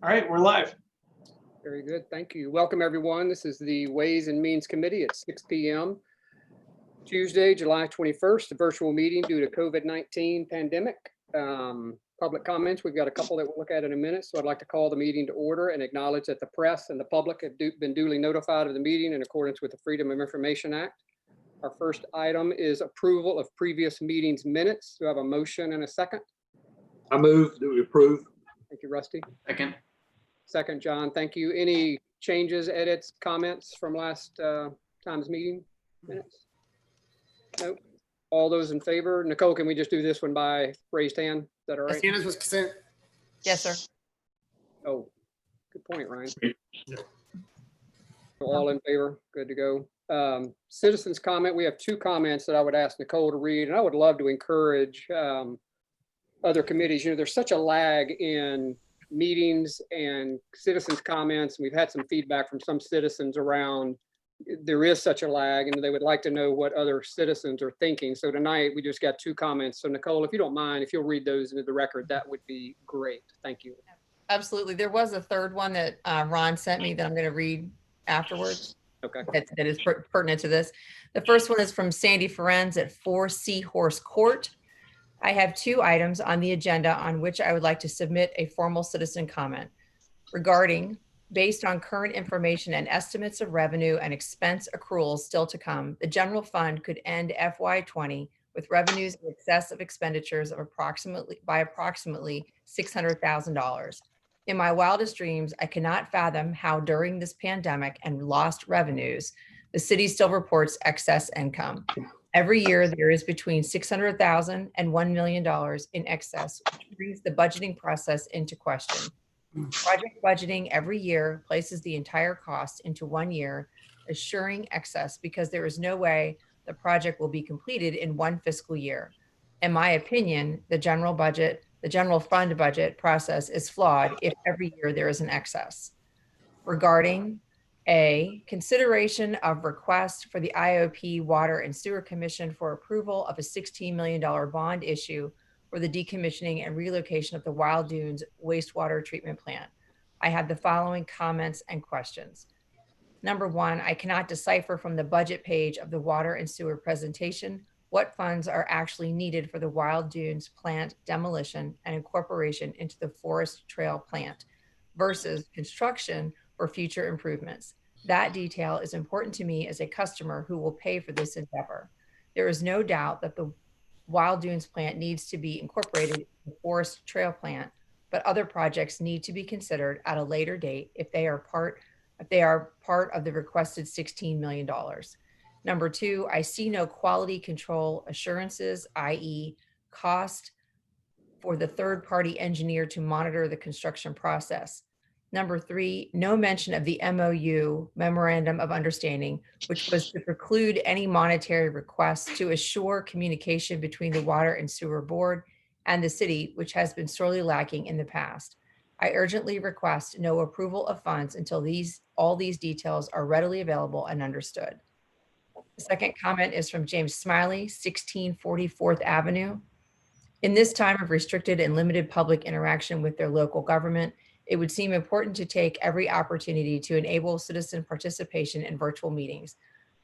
All right, we're live. Very good. Thank you. Welcome, everyone. This is the Ways and Means Committee at 6 p.m. Tuesday, July 21st, a virtual meeting due to COVID-19 pandemic. Public comments, we've got a couple that we'll look at in a minute. So I'd like to call the meeting to order and acknowledge that the press and the public have been duly notified of the meeting in accordance with the Freedom of Information Act. Our first item is approval of previous meetings minutes. Do I have a motion and a second? I move that we approve. Thank you, Rusty. Second. Second, John. Thank you. Any changes, edits, comments from last time's meeting minutes? Nope. All those in favor? Nicole, can we just do this one by raised hand? Is that all right? Unanimous with consent. Yes, sir. Oh, good point, Ryan. So all in favor? Good to go. Citizens comment. We have two comments that I would ask Nicole to read, and I would love to encourage other committees. You know, there's such a lag in meetings and citizens comments. We've had some feedback from some citizens around there is such a lag and they would like to know what other citizens are thinking. So tonight we just got two comments. So Nicole, if you don't mind, if you'll read those into the record, that would be great. Thank you. Absolutely. There was a third one that Ron sent me that I'm going to read afterwards. Okay. That is pertinent to this. The first one is from Sandy Ferenz at 4 Seahorse Court. I have two items on the agenda on which I would like to submit a formal citizen comment regarding, based on current information and estimates of revenue and expense accruals still to come, the general fund could end FY20 with revenues in excess of expenditures of approximately $600,000. In my wildest dreams, I cannot fathom how during this pandemic and lost revenues, the city still reports excess income. Every year, there is between $600,000 and $1 million in excess, which brings the budgeting process into question. Project budgeting every year places the entire cost into 1 year, assuring excess because there is no way the project will be completed in one fiscal year. In my opinion, the general fund budget process is flawed if every year there is an excess. Regarding A, consideration of request for the IOP Water and Sewer Commission for approval of a $16 million bond issue for the decommissioning and relocation of the Wild Dunes wastewater treatment plant. I have the following comments and questions. Number one, I cannot decipher from the budget page of the water and sewer presentation what funds are actually needed for the Wild Dunes plant demolition and incorporation into the Forest Trail plant versus construction for future improvements. That detail is important to me as a customer who will pay for this endeavor. There is no doubt that the Wild Dunes plant needs to be incorporated in the Forest Trail plant, but other projects need to be considered at a later date if they are part of the requested $16 million. Number two, I see no quality control assurances, i.e. cost for the third-party engineer to monitor the construction process. Number three, no mention of the MOU, Memorandum of Understanding, which was to preclude any monetary requests to assure communication between the Water and Sewer Board and the city, which has been sorely lacking in the past. I urgently request no approval of funds until all these details are readily available and understood. The second comment is from James Smiley, 1640 4th Avenue. In this time of restricted and limited public interaction with their local government, it would seem important to take every opportunity to enable citizen participation in virtual meetings.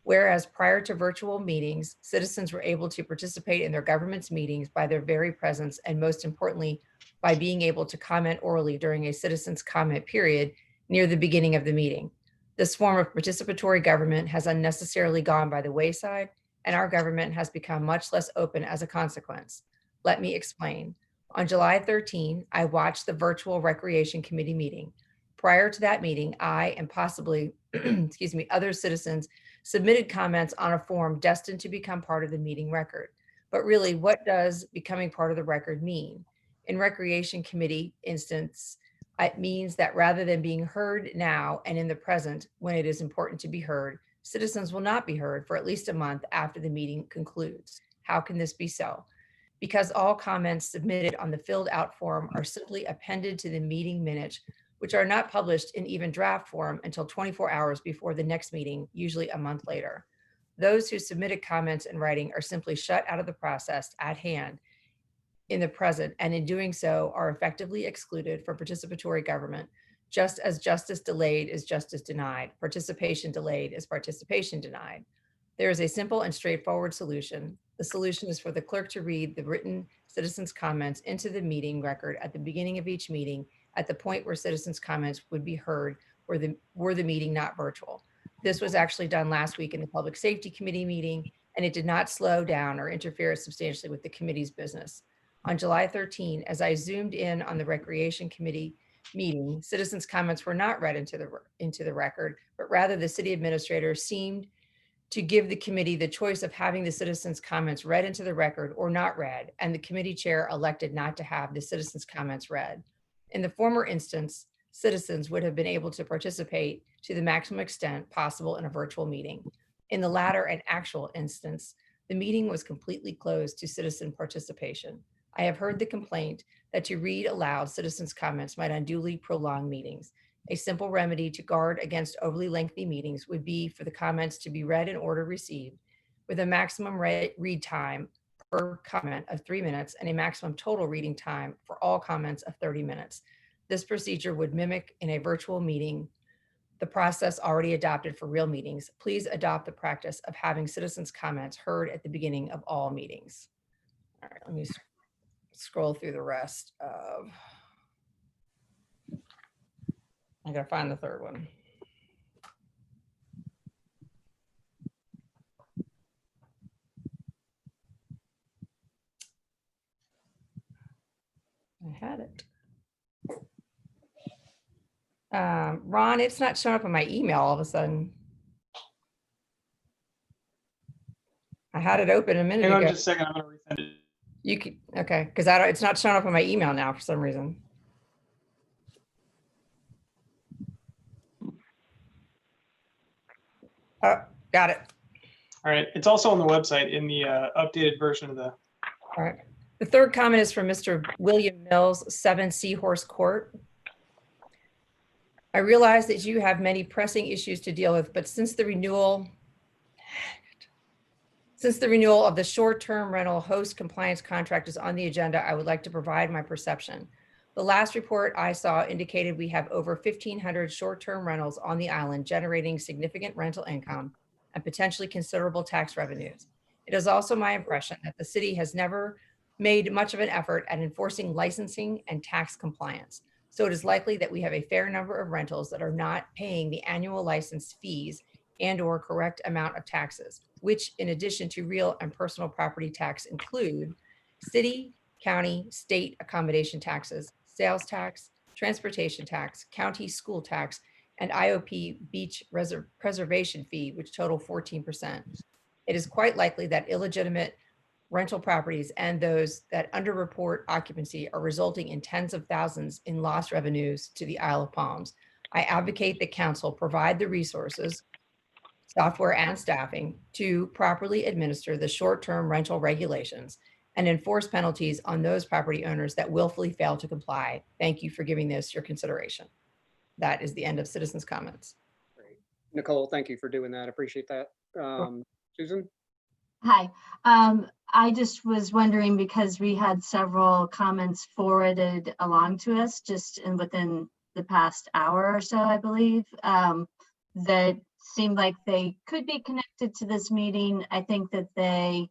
Whereas prior to virtual meetings, citizens were able to participate in their government's meetings by their very presence, and most importantly, by being able to comment orally during a citizen's comment period near the beginning of the meeting. This form of participatory government has unnecessarily gone by the wayside, and our government has become much less open as a consequence. Let me explain. On July 13, I watched the virtual Recreation Committee meeting. Prior to that meeting, I and possibly, other citizens submitted comments on a form destined to become part of the meeting record. But really, what does becoming part of the record mean? In Recreation Committee instance, it means that rather than being heard now and in the present when it is important to be heard, citizens will not be heard for at least a month after the meeting concludes. How can this be so? Because all comments submitted on the filled out form are simply appended to the meeting minutes, which are not published in even draft form until 24 hours before the next meeting, usually a month later. Those who submitted comments in writing are simply shut out of the process at hand in the present, and in doing so are effectively excluded from participatory government, just as justice delayed is justice denied, participation delayed is participation denied. There is a simple and straightforward solution. The solution is for the clerk to read the written citizens' comments into the meeting record at the beginning of each meeting, at the point where citizens' comments would be heard were the meeting not virtual. This was actually done last week in the Public Safety Committee meeting, and it did not slow down or interfere substantially with the committee's business. On July 13, as I zoomed in on the Recreation Committee meeting, citizens' comments were not read into the record, but rather the city administrator seemed to give the committee the choice of having the citizens' comments read into the record or not read, and the committee chair elected not to have the citizens' comments read. In the former instance, citizens would have been able to participate to the maximum extent possible in a virtual meeting. In the latter and actual instance, the meeting was completely closed to citizen participation. I have heard the complaint that to read aloud citizens' comments might unduly prolong meetings. A simple remedy to guard against overly lengthy meetings would be for the comments to be read in order received, with a maximum read time per comment of 3 minutes and a maximum total reading time for all comments of 30 minutes. This procedure would mimic in a virtual meeting the process already adopted for real meetings. Please adopt the practice of having citizens' comments heard at the beginning of all meetings. All right, let me scroll through the rest of, I gotta find the third one. I had it. Ron, it's not showing up in my email all of a sudden. I had it open a minute Hang on ago. just a second. I'm going to resend it. You could, okay, because it's not showing up on my email now for some reason. Oh, got it. All right. It's also on the website in the updated version of the. All right. The third comment is from Mr. William Mills, 7 Seahorse Court. I realize that you have many pressing issues to deal with, but since the renewal of the short-term rental host compliance contract is on the agenda, I would like to provide my perception. The last report I saw indicated we have over 1,500 short-term rentals on the island, generating significant rental income and potentially considerable tax revenues. It is also my impression that the city has never made much of an effort at enforcing licensing and tax compliance. So it is likely that we have a fair number of rentals that are not paying the annual license fees and/or correct amount of taxes, which in addition to real and personal property tax include city, county, state accommodation taxes, sales tax, transportation tax, county school tax, and IOP beach preservation fee, which total 14%. It is quite likely that illegitimate rental properties and those that underreport occupancy are resulting in tens of thousands in lost revenues to the Isle of Palms. I advocate that council provide the resources, software, and staffing to properly administer the short-term rental regulations and enforce penalties on those property owners that willfully fail to comply. Thank you for giving this your consideration. That is the end of citizens' comments. Great. Nicole, thank you for doing that. Appreciate that. Susan? Hi, I just was wondering, because we had several comments forwarded along to us just within the past hour or so, I believe, that seemed like they could be connected to this meeting. I think that they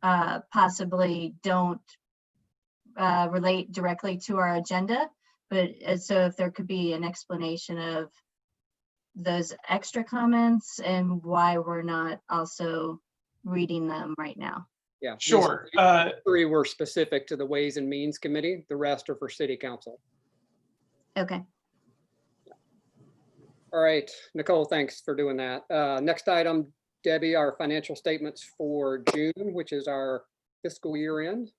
possibly don't relate directly to our agenda, but so if there could be an explanation of those extra comments and why we're not also reading them right now. Yeah. Sure. These 3 were specific to the Ways and Means Committee. The rest are for City Council. Okay. All right, Nicole, thanks for doing that. Next item, Debbie, our financial statements for June, which is our fiscal year end.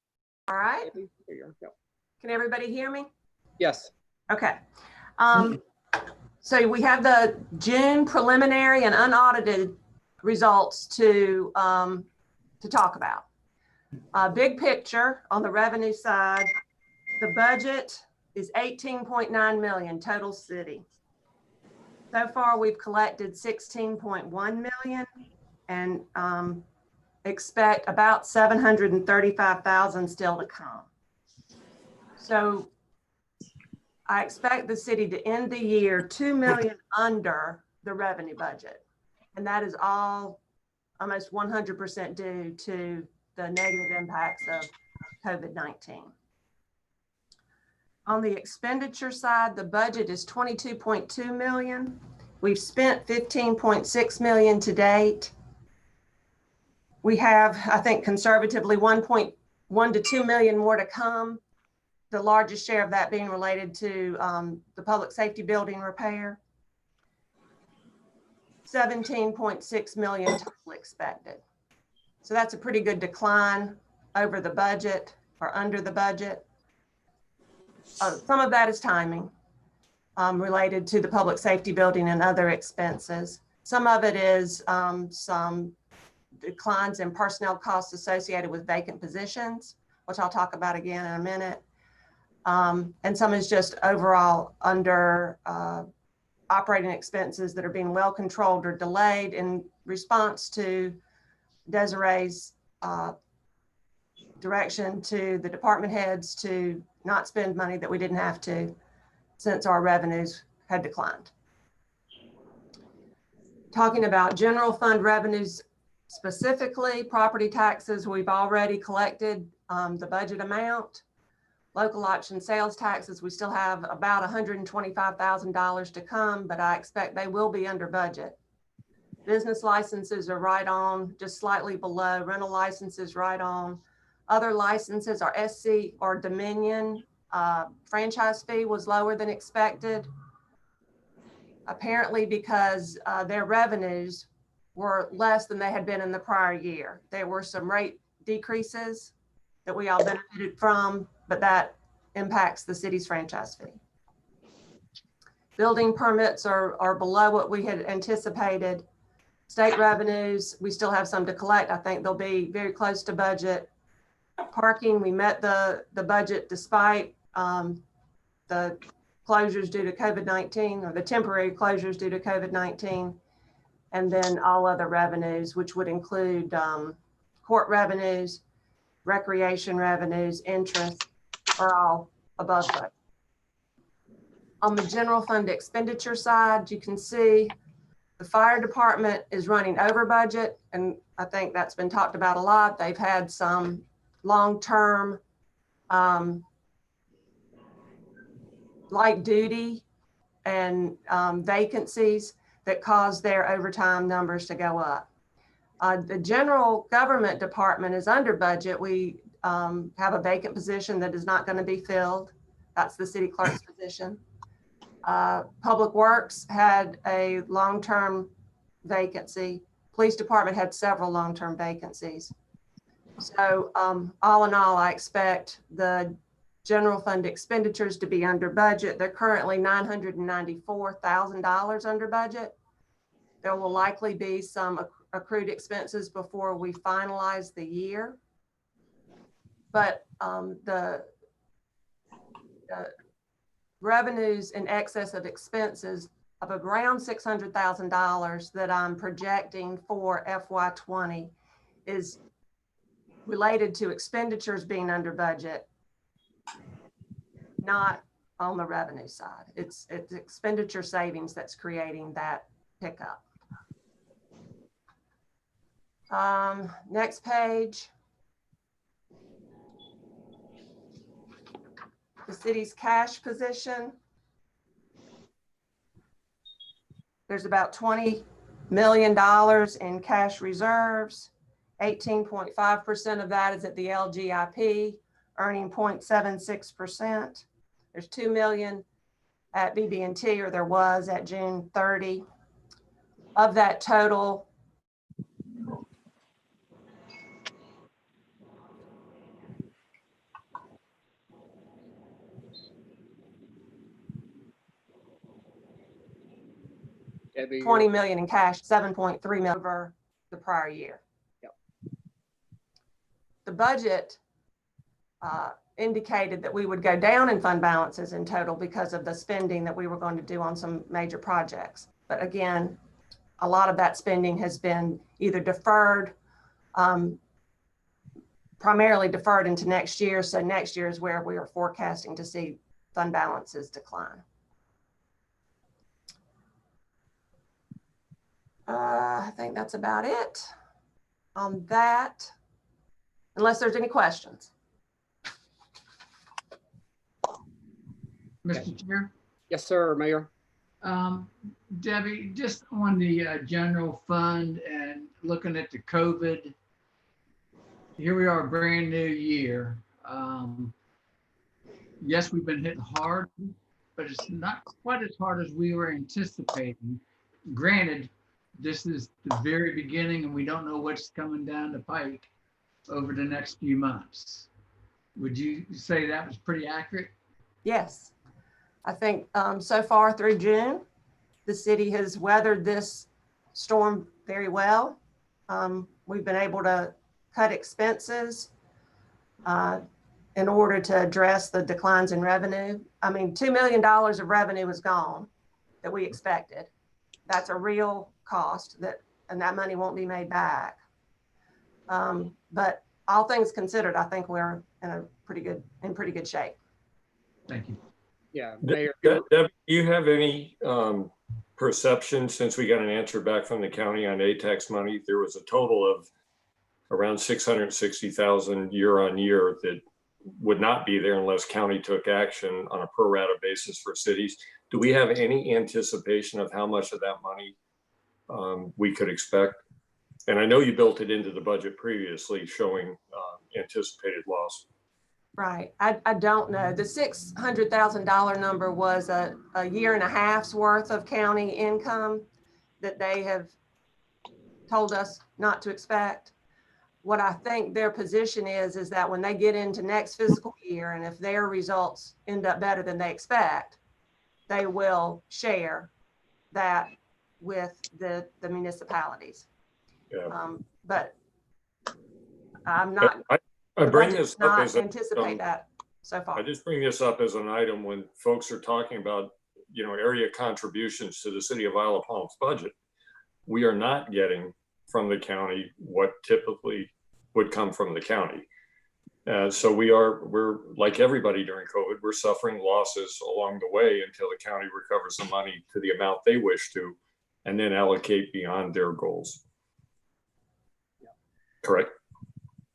All right. Debbie, there you go. Can everybody hear me? Yes. Okay. So we have the June preliminary and unaudited results to talk about. Big picture on the revenue side, the budget is 18.9 million total city. So far, we've collected 16.1 million and expect about 735,000 still to come. So I expect the city to end the year 2 million under the revenue budget. And that is all almost 100% due to the negative impacts of COVID-19. On the expenditure side, the budget is 22.2 million. We've spent 15.6 million to date. We have, I think, conservatively 1.1 to 2 million more to come. The largest share of that being related to the public safety building repair. 17.6 million total expected. So that's a pretty good decline over the budget or under the budget. Some of that is timing related to the public safety building and other expenses. Some of it is some declines in personnel costs associated with vacant positions, which I'll talk about again in a minute. And some is just overall under operating expenses that are being well controlled or delayed in response to Desiree's direction to the department heads to not spend money that we didn't have to since our revenues had declined. Talking about general fund revenues, specifically property taxes, we've already collected the budget amount. Local option sales taxes, we still have about $125,000 to come, but I expect they will be under budget. Business licenses are right on, just slightly below. Rental licenses right on. Other licenses are SC or Dominion. Franchise fee was lower than expected. Apparently because their revenues were less than they had been in the prior year. There were some rate decreases that we all benefited from, but that impacts the city's franchise fee. Building permits are below what we had anticipated. State revenues, we still have some to collect. I think they'll be very close to budget. Parking, we met the budget despite the closures due to COVID-19 or the temporary closures due to COVID-19. And then all other revenues, which would include court revenues, recreation revenues, interest, are all above budget. On the general fund expenditure side, you can see the fire department is running over budget, and I think that's been talked about a lot. They've had some long-term light duty and vacancies that cause their overtime numbers to go up. The general government department is under budget. We have a vacant position that is not going to be filled. That's the city clerk's position. Public Works had a long-term vacancy. Police department had several long-term vacancies. So all in all, I expect the general fund expenditures to be under budget. They're currently $994,000 under budget. There will likely be some accrued expenses before we finalize the year. But the revenues in excess of expenses of around $600,000 that I'm projecting for FY20 is related to expenditures being under budget, not on the revenue side. It's expenditure savings that's creating that pickup. Next page. The city's cash position. There's about $20 million in cash reserves. 18.5% of that is at the LGIP, earning 0.76%. There's $2 million at BB&T, or there was at June 30. Of that total, $20 million in cash, 7.3 million over the prior year. Yep. The budget indicated that we would go down in fund balances in total because of the spending that we were going to do on some major projects. But again, a lot of that spending has been either deferred, primarily deferred into next year. So next year is where we are forecasting to see fund balances decline. I think that's about it on that, unless there's any questions. Mr. Chair, Yes, sir, Mayor. Debbie, just on the general fund and looking at the COVID, here we are, brand new year. Yes, we've been hit hard, but it's not quite as hard as we were anticipating. Granted, this is the very beginning and we don't know what's coming down the pike over the next few months. Would you say that was pretty accurate? Yes, I think so far through June, the city has weathered this storm very well. We've been able to cut expenses in order to address the declines in revenue. I mean, $2 million of revenue is gone that we expected. That's a real cost and that money won't be made back. But all things considered, I think we're in pretty good shape. Thank you. Yeah, Mayor. Deb, do you have any perception, since we got an answer back from the county on ATAX money, there was a total of around 660,000 year on year that would not be there unless county took action on a pro rata basis for cities. Do we have any anticipation of how much of that money we could expect? And I know you built it into the budget previously, showing anticipated loss. Right. I don't know. The $600,000 number was a year and a half's worth of county income that they have told us not to expect. What I think their position is that when they get into next fiscal year, and if their results end up better than they expect, they will share that with the municipalities. Yeah. But I'm not. I bring this up as anticipate that so far. I just bring this up as an item when folks are talking about, area contributions to the city of Isle of Palm's budget. We are not getting from the county what typically would come from the county. So we're like everybody during COVID, we're suffering losses along the way until the county recovers the money to the amount they wish to, and then allocate beyond their goals. Correct?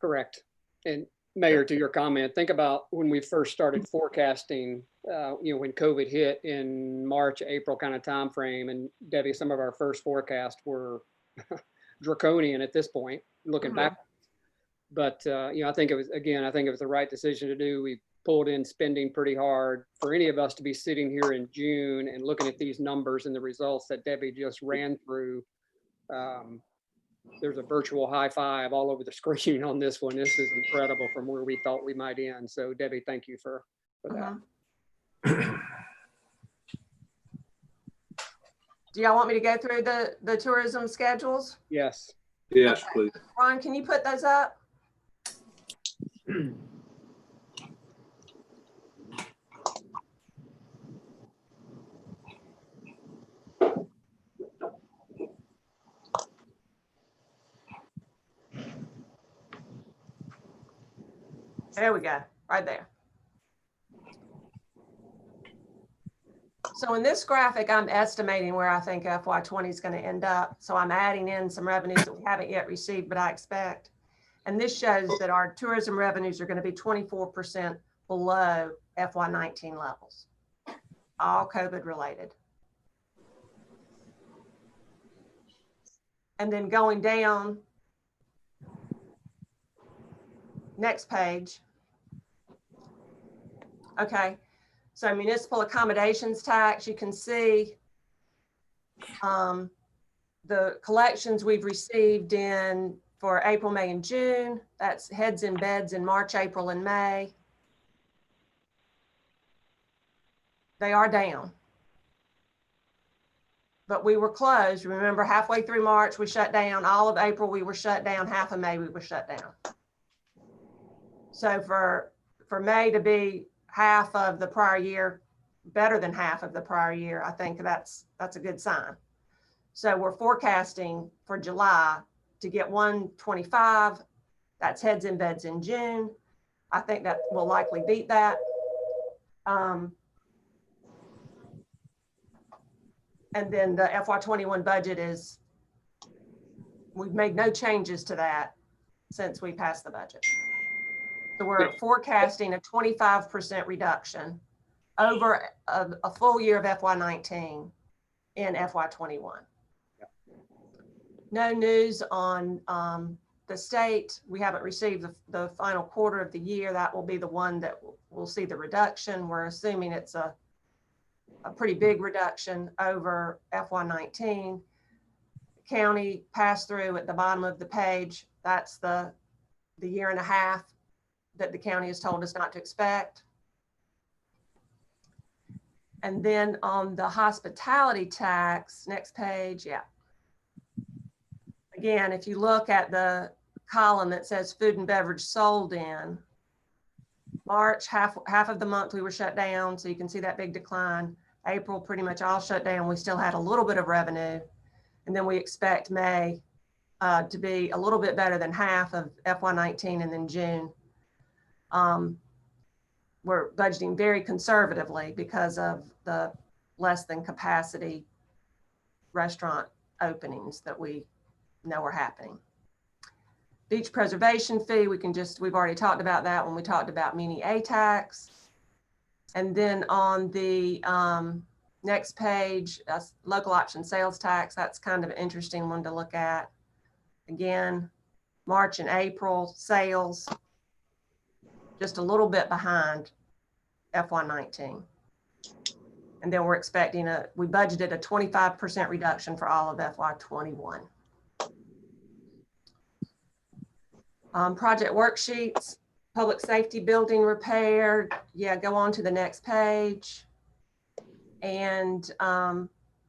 Correct. And Mayor, to your comment, think about when we first started forecasting, when COVID hit in March, April kind of timeframe, and Debbie, some of our first forecasts were draconian at this point, looking back. But, I think it was the right decision to do. We pulled in spending pretty hard. For any of us to be sitting here in June and looking at these numbers and the results that Debbie just ran through, there's a virtual high five all over the screen on this one. This is incredible from where we thought we might end. So Debbie, thank you for that. Do y'all want me to go through the tourism schedules? Yes. Yes, please. Ron, can you put those up? There we go, right there. So in this graphic, I'm estimating where I think FY20 is going to end up. So I'm adding in some revenues that we haven't yet received, but I expect. And this shows that our tourism revenues are going to be 24% below FY19 levels, all COVID related. And then going down, next page. Okay, so municipal accommodations tax, you can see the collections we've received for April, May, and June. That's heads and beds in March, April, and May. They are down. But we were closed. Remember, halfway through March, we shut down. All of April, we were shut down. Half of May, we were shut down. So for May to be half of the prior year, better than half of the prior year, I think that's a good sign. So we're forecasting for July to get 125 That's heads in beds in June. I think that will likely beat that. And then the FY21 budget is, we've made no changes to that since we passed the budget. So we're forecasting a 25% reduction over a full year of FY19 in FY21. No news on the state. We haven't received the final quarter of the year. That will be the one that we'll see the reduction. We're assuming it's a pretty big reduction over FY19. County pass through at the bottom of the page. That's the year and a half that the county has told us not to expect. And then on the hospitality tax, next page, yeah. Again, if you look at the column that says food and beverage sold in, March, half of the month we were shut down, so you can see that big decline. April, pretty much all shut down. We still had a little bit of revenue. And then we expect May to be a little bit better than half of FY19, and then June. We're budgeting very conservatively because of the less than capacity restaurant openings that we know are happening. Beach preservation fee, we've already talked about that when we talked about mini A tax. And then on the next page, local option sales tax, that's kind of an interesting one to look at. Again, March and April sales, just a little bit behind FY19. And then we're expecting we budgeted a 25% reduction for all of FY21. Project worksheets, public safety building repair. Yeah, go on to the next page. And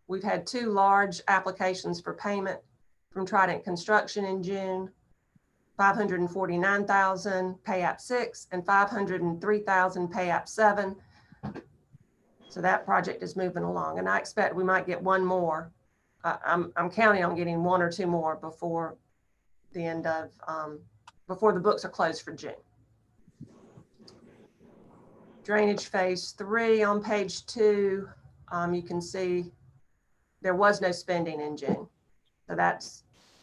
we've had 2 large applications for payment from Trident Construction in June. $549,000 pay app 6 and $503,000 pay app 7. So that project is moving along, and I expect we might get one more. I'm counting on getting 1 or 2 more before the end of before the books are closed for June. Drainage phase 3 on page 2. You can see there was no spending in June, so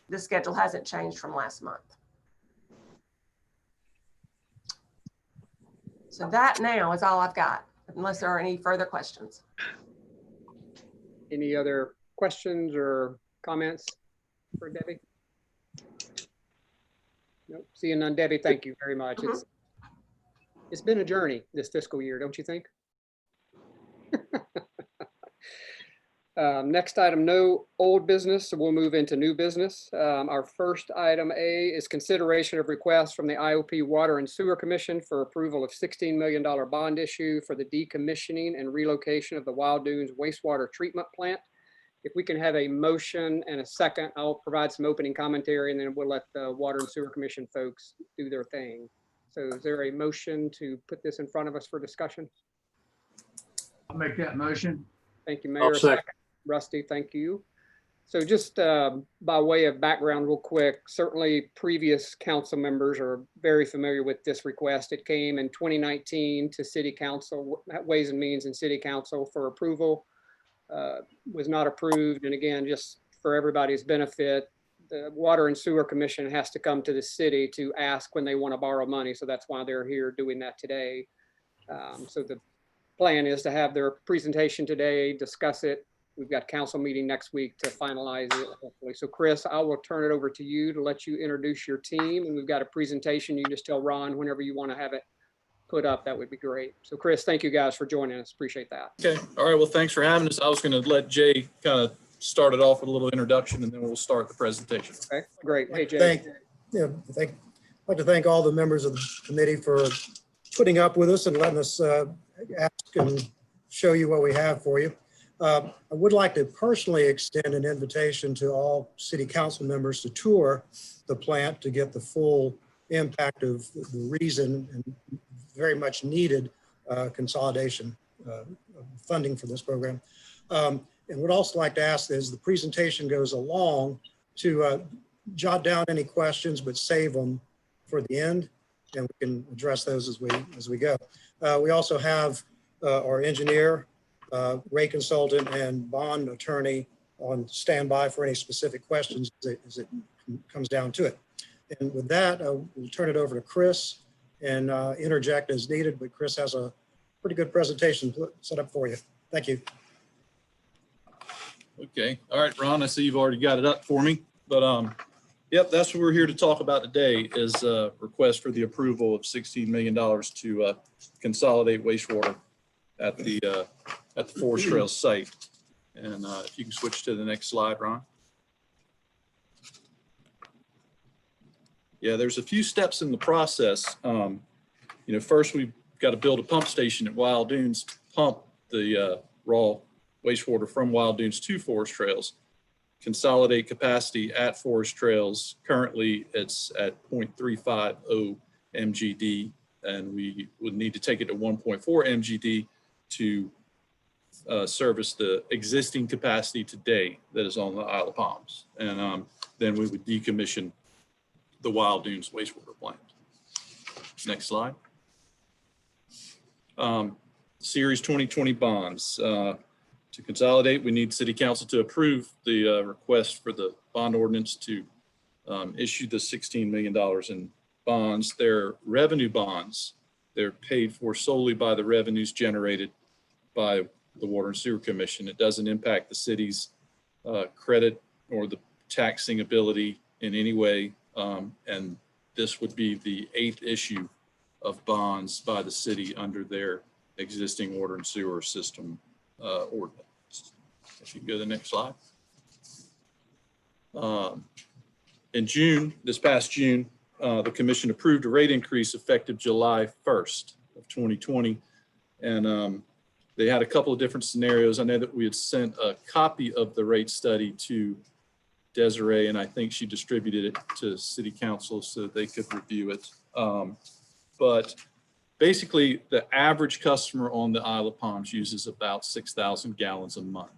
the schedule hasn't changed from last month. So that now is all I've got, unless there are any further questions. Any other questions or comments for Debbie? Nope, seeing none. Debbie, thank you very much. It's been a journey this fiscal year, don't you think? Next item, no old business, so we'll move into new business. Our first item A is consideration of request from the IOP Water and Sewer Commission for approval of $16 million bond issue for the decommissioning and relocation of the Wild Dunes wastewater treatment plant. If we can have a motion and a second, I'll provide some opening commentary, and then we'll let the Water and Sewer Commission folks do their thing. So is there a motion to put this in front of us for discussion? I'll make that motion. Thank you, Mayor. I'll second. Rusty, thank you. So just by way of background real quick, certainly previous council members are very familiar with this request. It came in 2019 to City Council, Ways and Means and City Council for approval. Was not approved. And again, just for everybody's benefit, the Water and Sewer Commission has to come to the city to ask when they want to borrow money. So that's why they're here doing that today. So the plan is to have their presentation today, discuss it. We've got council meeting next week to finalize it, hopefully. So Chris, I will turn it over to you to let you introduce your team. And we've got a presentation. You just tell Ron whenever you want to have it put up, that would be great. So Chris, thank you guys for joining us. Appreciate that. Okay. All right. Well, thanks for having us. I was going to let Jay kind of start it off with a little introduction, and then we'll start the presentation. Okay, great. Hey, Jay. I'd like to thank all the members of the committee for putting up with us and letting us ask and show you what we have for you. I would like to personally extend an invitation to all city council members to tour the plant to get the full impact of the reason and very much needed consolidation funding for this program. And would also like to ask, as the presentation goes along, to jot down any questions, but save them for the end, and we can address those as we go. We also have our engineer, rate consultant, and bond attorney on standby for any specific questions as it comes down to it. And with that, we'll turn it over to Chris and interject as needed, but Chris has a pretty good presentation set up for you. Thank you. Okay. All right, Ron, I see you've already got it up for me, but yep, that's what we're here to talk about today is a request for the approval of $16 million to consolidate wastewater at the Forest Trails site. And if you can switch to the next slide, Ron. Yeah, there's a few steps in the process. First we've got to build a pump station at Wild Dunes to pump the raw wastewater from Wild Dunes to Forest Trails. Consolidate capacity at Forest Trails. Currently it's at 0.350 MGD, and we would need to take it to 1.4 MGD to service the existing capacity today that is on the Isle of Palms. And then we would decommission the Wild Dunes wastewater plant. Next slide. Series 2020 bonds. To consolidate, we need City Council to approve the request for the bond ordinance to issue the $16 million in bonds. They're revenue bonds. They're paid for solely by the revenues generated by the Water and Sewer Commission. It doesn't impact the city's credit or the taxing ability in any way. And this would be the 8th issue of bonds by the city under their existing water and sewer system ordinance. If you can go to the next slide. In June, this past June, the commission approved a rate increase effective July 1st of 2020. And they had a couple of different scenarios. I know that we had sent a copy of the rate study to Desiree, and I think she distributed it to City Council so they could review it. But basically, the average customer on the Isle of Palms uses about 6,000 gallons a month.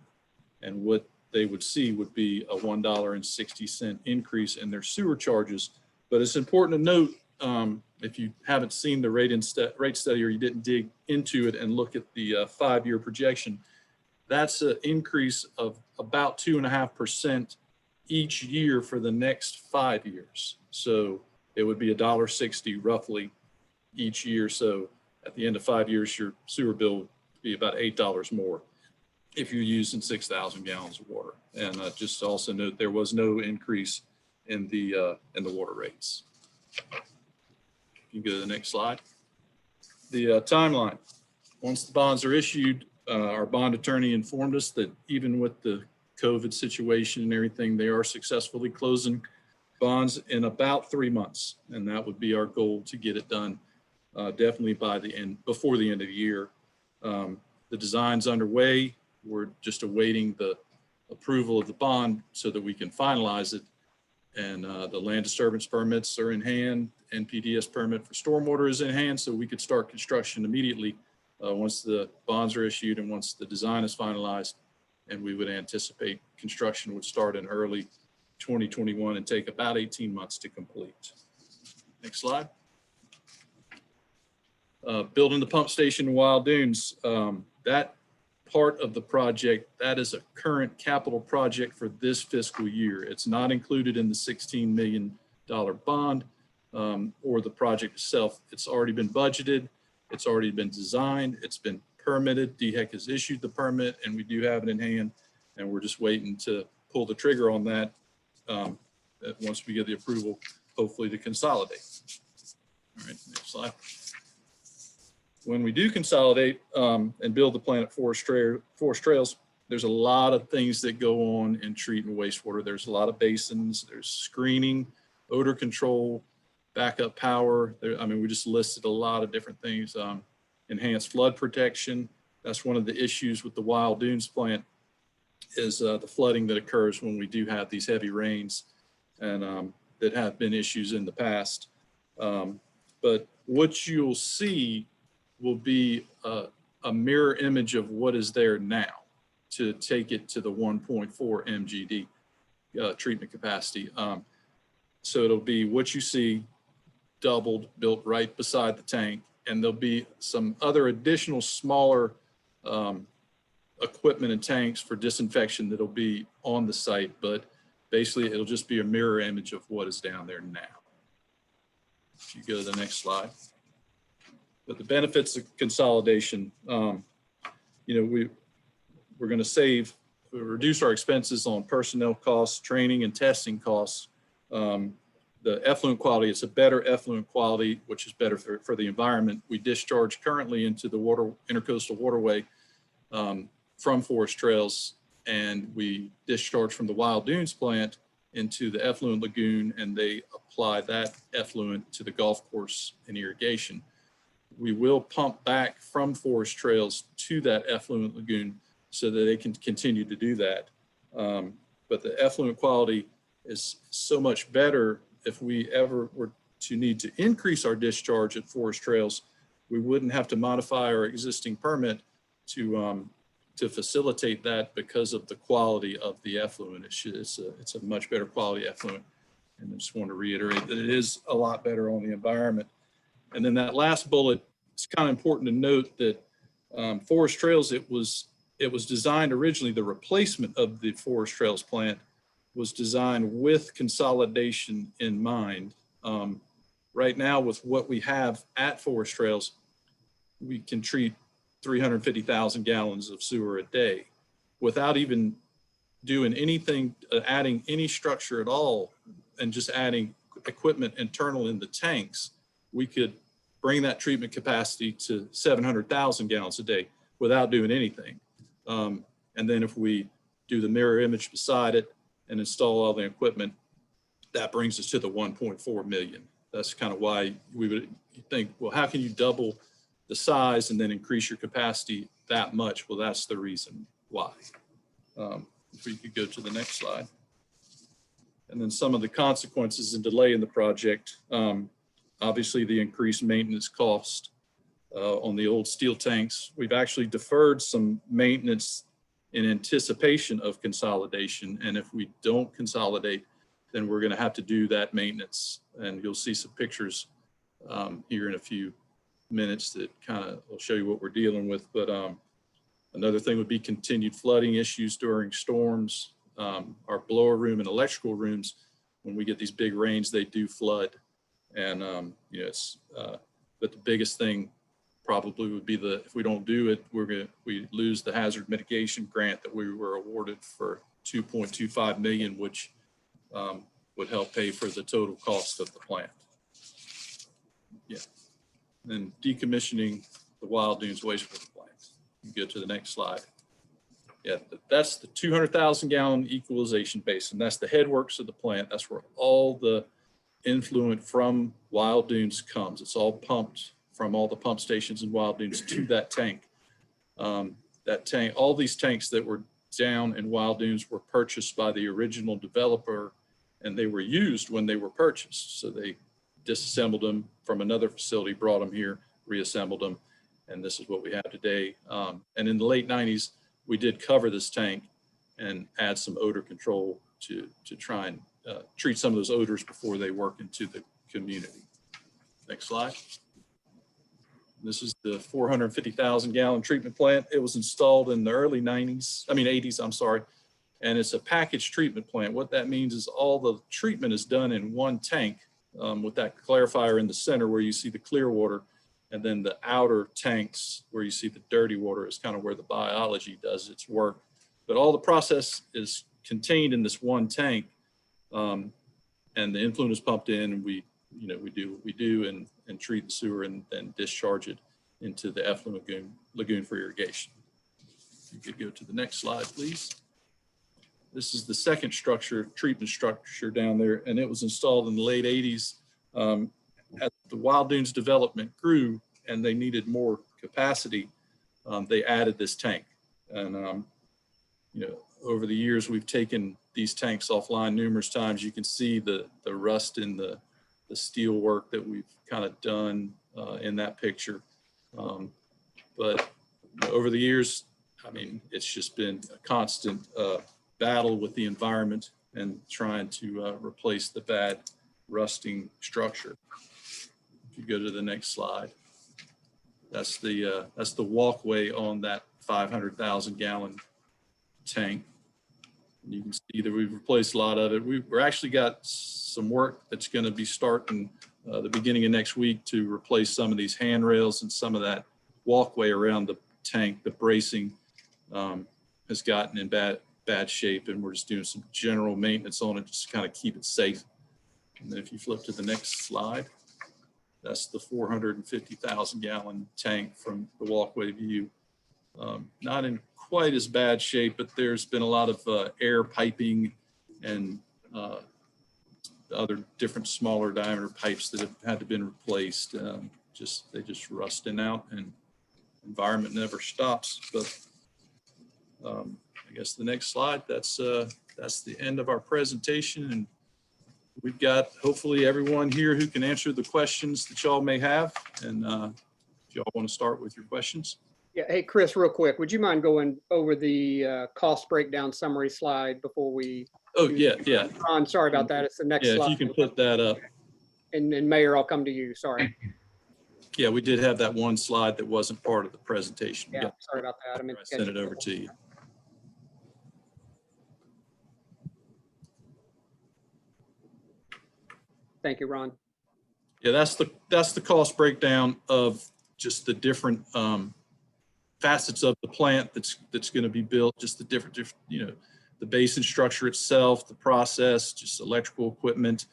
And what they would see would be a $1.60 increase in their sewer charges. But it's important to note, if you haven't seen the rate study or you didn't dig into it and look at the 5-year projection, that's an increase of about 2.5% each year for the next 5 years. So it would be $1.60 roughly each year. So at the end of 5 years, your sewer bill would be about $8 more if you're using 6,000 gallons of water. And just to also note, there was no increase in the water rates. You can go to the next slide. The timeline. Once the bonds are issued, our bond attorney informed us that even with the COVID situation and everything, they are successfully closing bonds in about 3 months. And that would be our goal to get it done definitely by the end, before the end of the year. The design's underway. We're just awaiting the approval of the bond so that we can finalize it. And the land disturbance permits are in hand. NPDS permit for stormwater is in hand, so we could start construction immediately once the bonds are issued and once the design is finalized. And we would anticipate construction would start in early 2021 and take about 18 months to complete. Next slide. Building the pump station in Wild Dunes. That part of the project, that is a current capital project for this fiscal year. It's not included in the $16 million bond or the project itself. It's already been budgeted. It's already been designed. It's been permitted. DHEC has issued the permit and we do have it in hand. And we're just waiting to pull the trigger on that once we get the approval, hopefully to consolidate. All right, next slide. When we do consolidate and build the plant at Forest Trails, there's a lot of things that go on in treating wastewater. There's a lot of basins, there's screening, odor control, backup power. We just listed a lot of different things. Enhanced flood protection. That's one of the issues with the Wild Dunes plant is the flooding that occurs when we do have these heavy rains and that have been issues in the past. But what you'll see will be a mirror image of what is there now to take it to the 1.4 MGD treatment capacity. So it'll be what you see doubled, built right beside the tank. And there'll be some other additional smaller equipment and tanks for disinfection that'll be on the site, but basically it'll just be a mirror image of what is down there now. If you go to the next slide. But the benefits of consolidation, we're going to reduce our expenses on personnel costs, training and testing costs. The effluent quality, it's a better effluent quality, which is better for the environment. We discharge currently into the intercoastal waterway from forest trails, and we discharge from the Wild Dunes plant into the effluent lagoon, and they apply that effluent to the golf course and irrigation. We will pump back from forest trails to that effluent lagoon so that they can continue to do that. But the effluent quality is so much better. If we ever were to need to increase our discharge at forest trails, we wouldn't have to modify our existing permit to facilitate that because of the quality of the effluent. It's a much better quality effluent. And I just want to reiterate that it is a lot better on the environment. And then that last bullet, it's kind of important to note that forest trails, it was designed originally, the replacement of the forest trails plant was designed with consolidation in mind. Right now, with what we have at forest trails, we can treat 350,000 gallons of sewer a day without even doing anything, adding any structure at all, and just adding equipment internal in the tanks. We could bring that treatment capacity to 700,000 gallons a day without doing anything. And then if we do the mirror image beside it and install all the equipment, that brings us to the 1.4 million. That's kind of why we would think, well, how can you double the size and then increase your capacity that much? Well, that's the reason why. If we could go to the next slide. And then some of the consequences and delay in the project. Obviously, the increased maintenance cost on the old steel tanks. We've actually deferred some maintenance in anticipation of consolidation. And if we don't consolidate, then we're going to have to do that maintenance. And you'll see some pictures here in a few minutes that kind of will show you what we're dealing with. But another thing would be continued flooding issues during storms. Our blower room and electrical rooms, when we get these big rains, they do flood. And but the biggest thing probably would be if we don't do it, we lose the hazard mitigation grant that we were awarded for 2.25 million, which would help pay for the total cost of the plant. Yeah. Then decommissioning the Wild Dunes wastewater plant. You go to the next slide. Yeah, that's the 200,000 gallon equalization basin. That's the headworks of the plant. That's where all the influent from Wild Dunes comes. It's all pumped from all the pump stations in Wild Dunes to that tank. All these tanks that were down in Wild Dunes were purchased by the original developer, and they were used when they were purchased. So they disassembled them from another facility, brought them here, reassembled them, and this is what we have today. And in the late 90s, we did cover this tank and add some odor control to try and treat some of those odors before they work into the community. Next slide. This is the 450,000 gallon treatment plant. It was installed in the early 80s, I'm sorry. And it's a packaged treatment plant. What that means is all the treatment is done in one tank with that clarifier in the center where you see the clear water. And then the outer tanks where you see the dirty water is kind of where the biology does its work. But all the process is contained in this one tank. And the influent is pumped in, and we do what we do and treat the sewer and then discharge it into the effluent lagoon for irrigation. You could go to the next slide, please. This is the second treatment structure down there, and it was installed in the late 80s. As the Wild Dunes development grew and they needed more capacity, they added this tank. And over the years, we've taken these tanks offline numerous times. You can see the rust in the steel work that we've kind of done in that picture. But over the years, I mean, it's just been a constant battle with the environment and trying to replace the bad rusting structure. If you go to the next slide, that's the walkway on that 500,000 gallon tank. And you can see that we've replaced a lot of it. We're actually got some work that's going to be starting the beginning of next week to replace some of these handrails and some of that walkway around the tank. The bracing has gotten in bad shape, and we're just doing some general maintenance on it just to kind of keep it safe. And then if you flip to the next slide, that's the 450,000 gallon tank from the walkway view. Not in quite as bad shape, but there's been a lot of air piping and other different smaller diameter pipes that have had to been replaced. They just rusting out, and environment never stops. But I guess the next slide, that's the end of our presentation, and we've got hopefully everyone here who can answer the questions that y'all may have. And if y'all want to start with your questions. Yeah. Hey, Chris, real quick, would you mind going over the cost breakdown summary slide before we? Oh, yeah. Ron, sorry about that. It's the next Yeah, slide. if you can put that up. And Mayor, I'll come to you. Sorry. Thank you. Yeah, we did have that one slide that wasn't part of the presentation. Yeah, sorry about that. I sent it over to you. Thank you, Ron. Yeah, that's the cost breakdown of just the different facets of the plant that's going to be built, just the different, the basin structure itself, the process, just electrical equipment,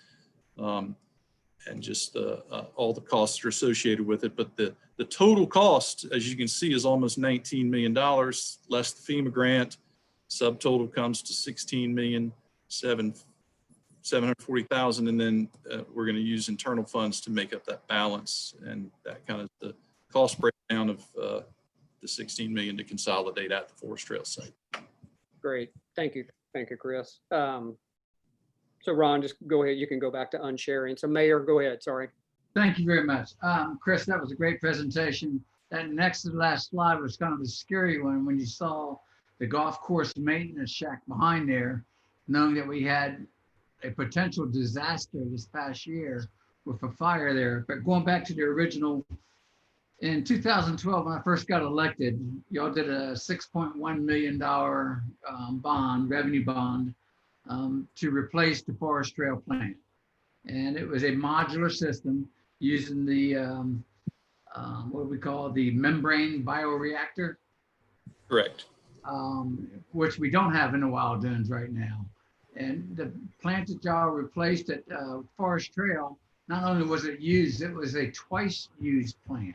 and just all the costs that are associated with it. But the total cost, as you can see, is almost $19 million, less the FEMA grant. Subtotal comes to $16,740,000, and then we're going to use internal funds to make up that balance, and that kind of the cost breakdown of the $16 million to consolidate at the Forest Trail site. Great. Thank you, Chris. So Ron, just go ahead. You can go back to unsharing. So Mayor, go ahead. Sorry. Thank you very much. Chris, that was a great presentation. That next to the last slide was kind of a scary one when you saw the golf course maintenance shack behind there, knowing that we had a potential disaster this past year with a fire there. But going back to the original, in 2012, when I first got elected, y'all did a $6.1 million revenue bond, to replace the Forest Trail plant. And it was a modular system using the, what we call the membrane bioreactor. Correct. Which we don't have in the Wild Dunes right now. And the plant that y'all replaced at Forest Trail, not only was it used, it was a twice used plant.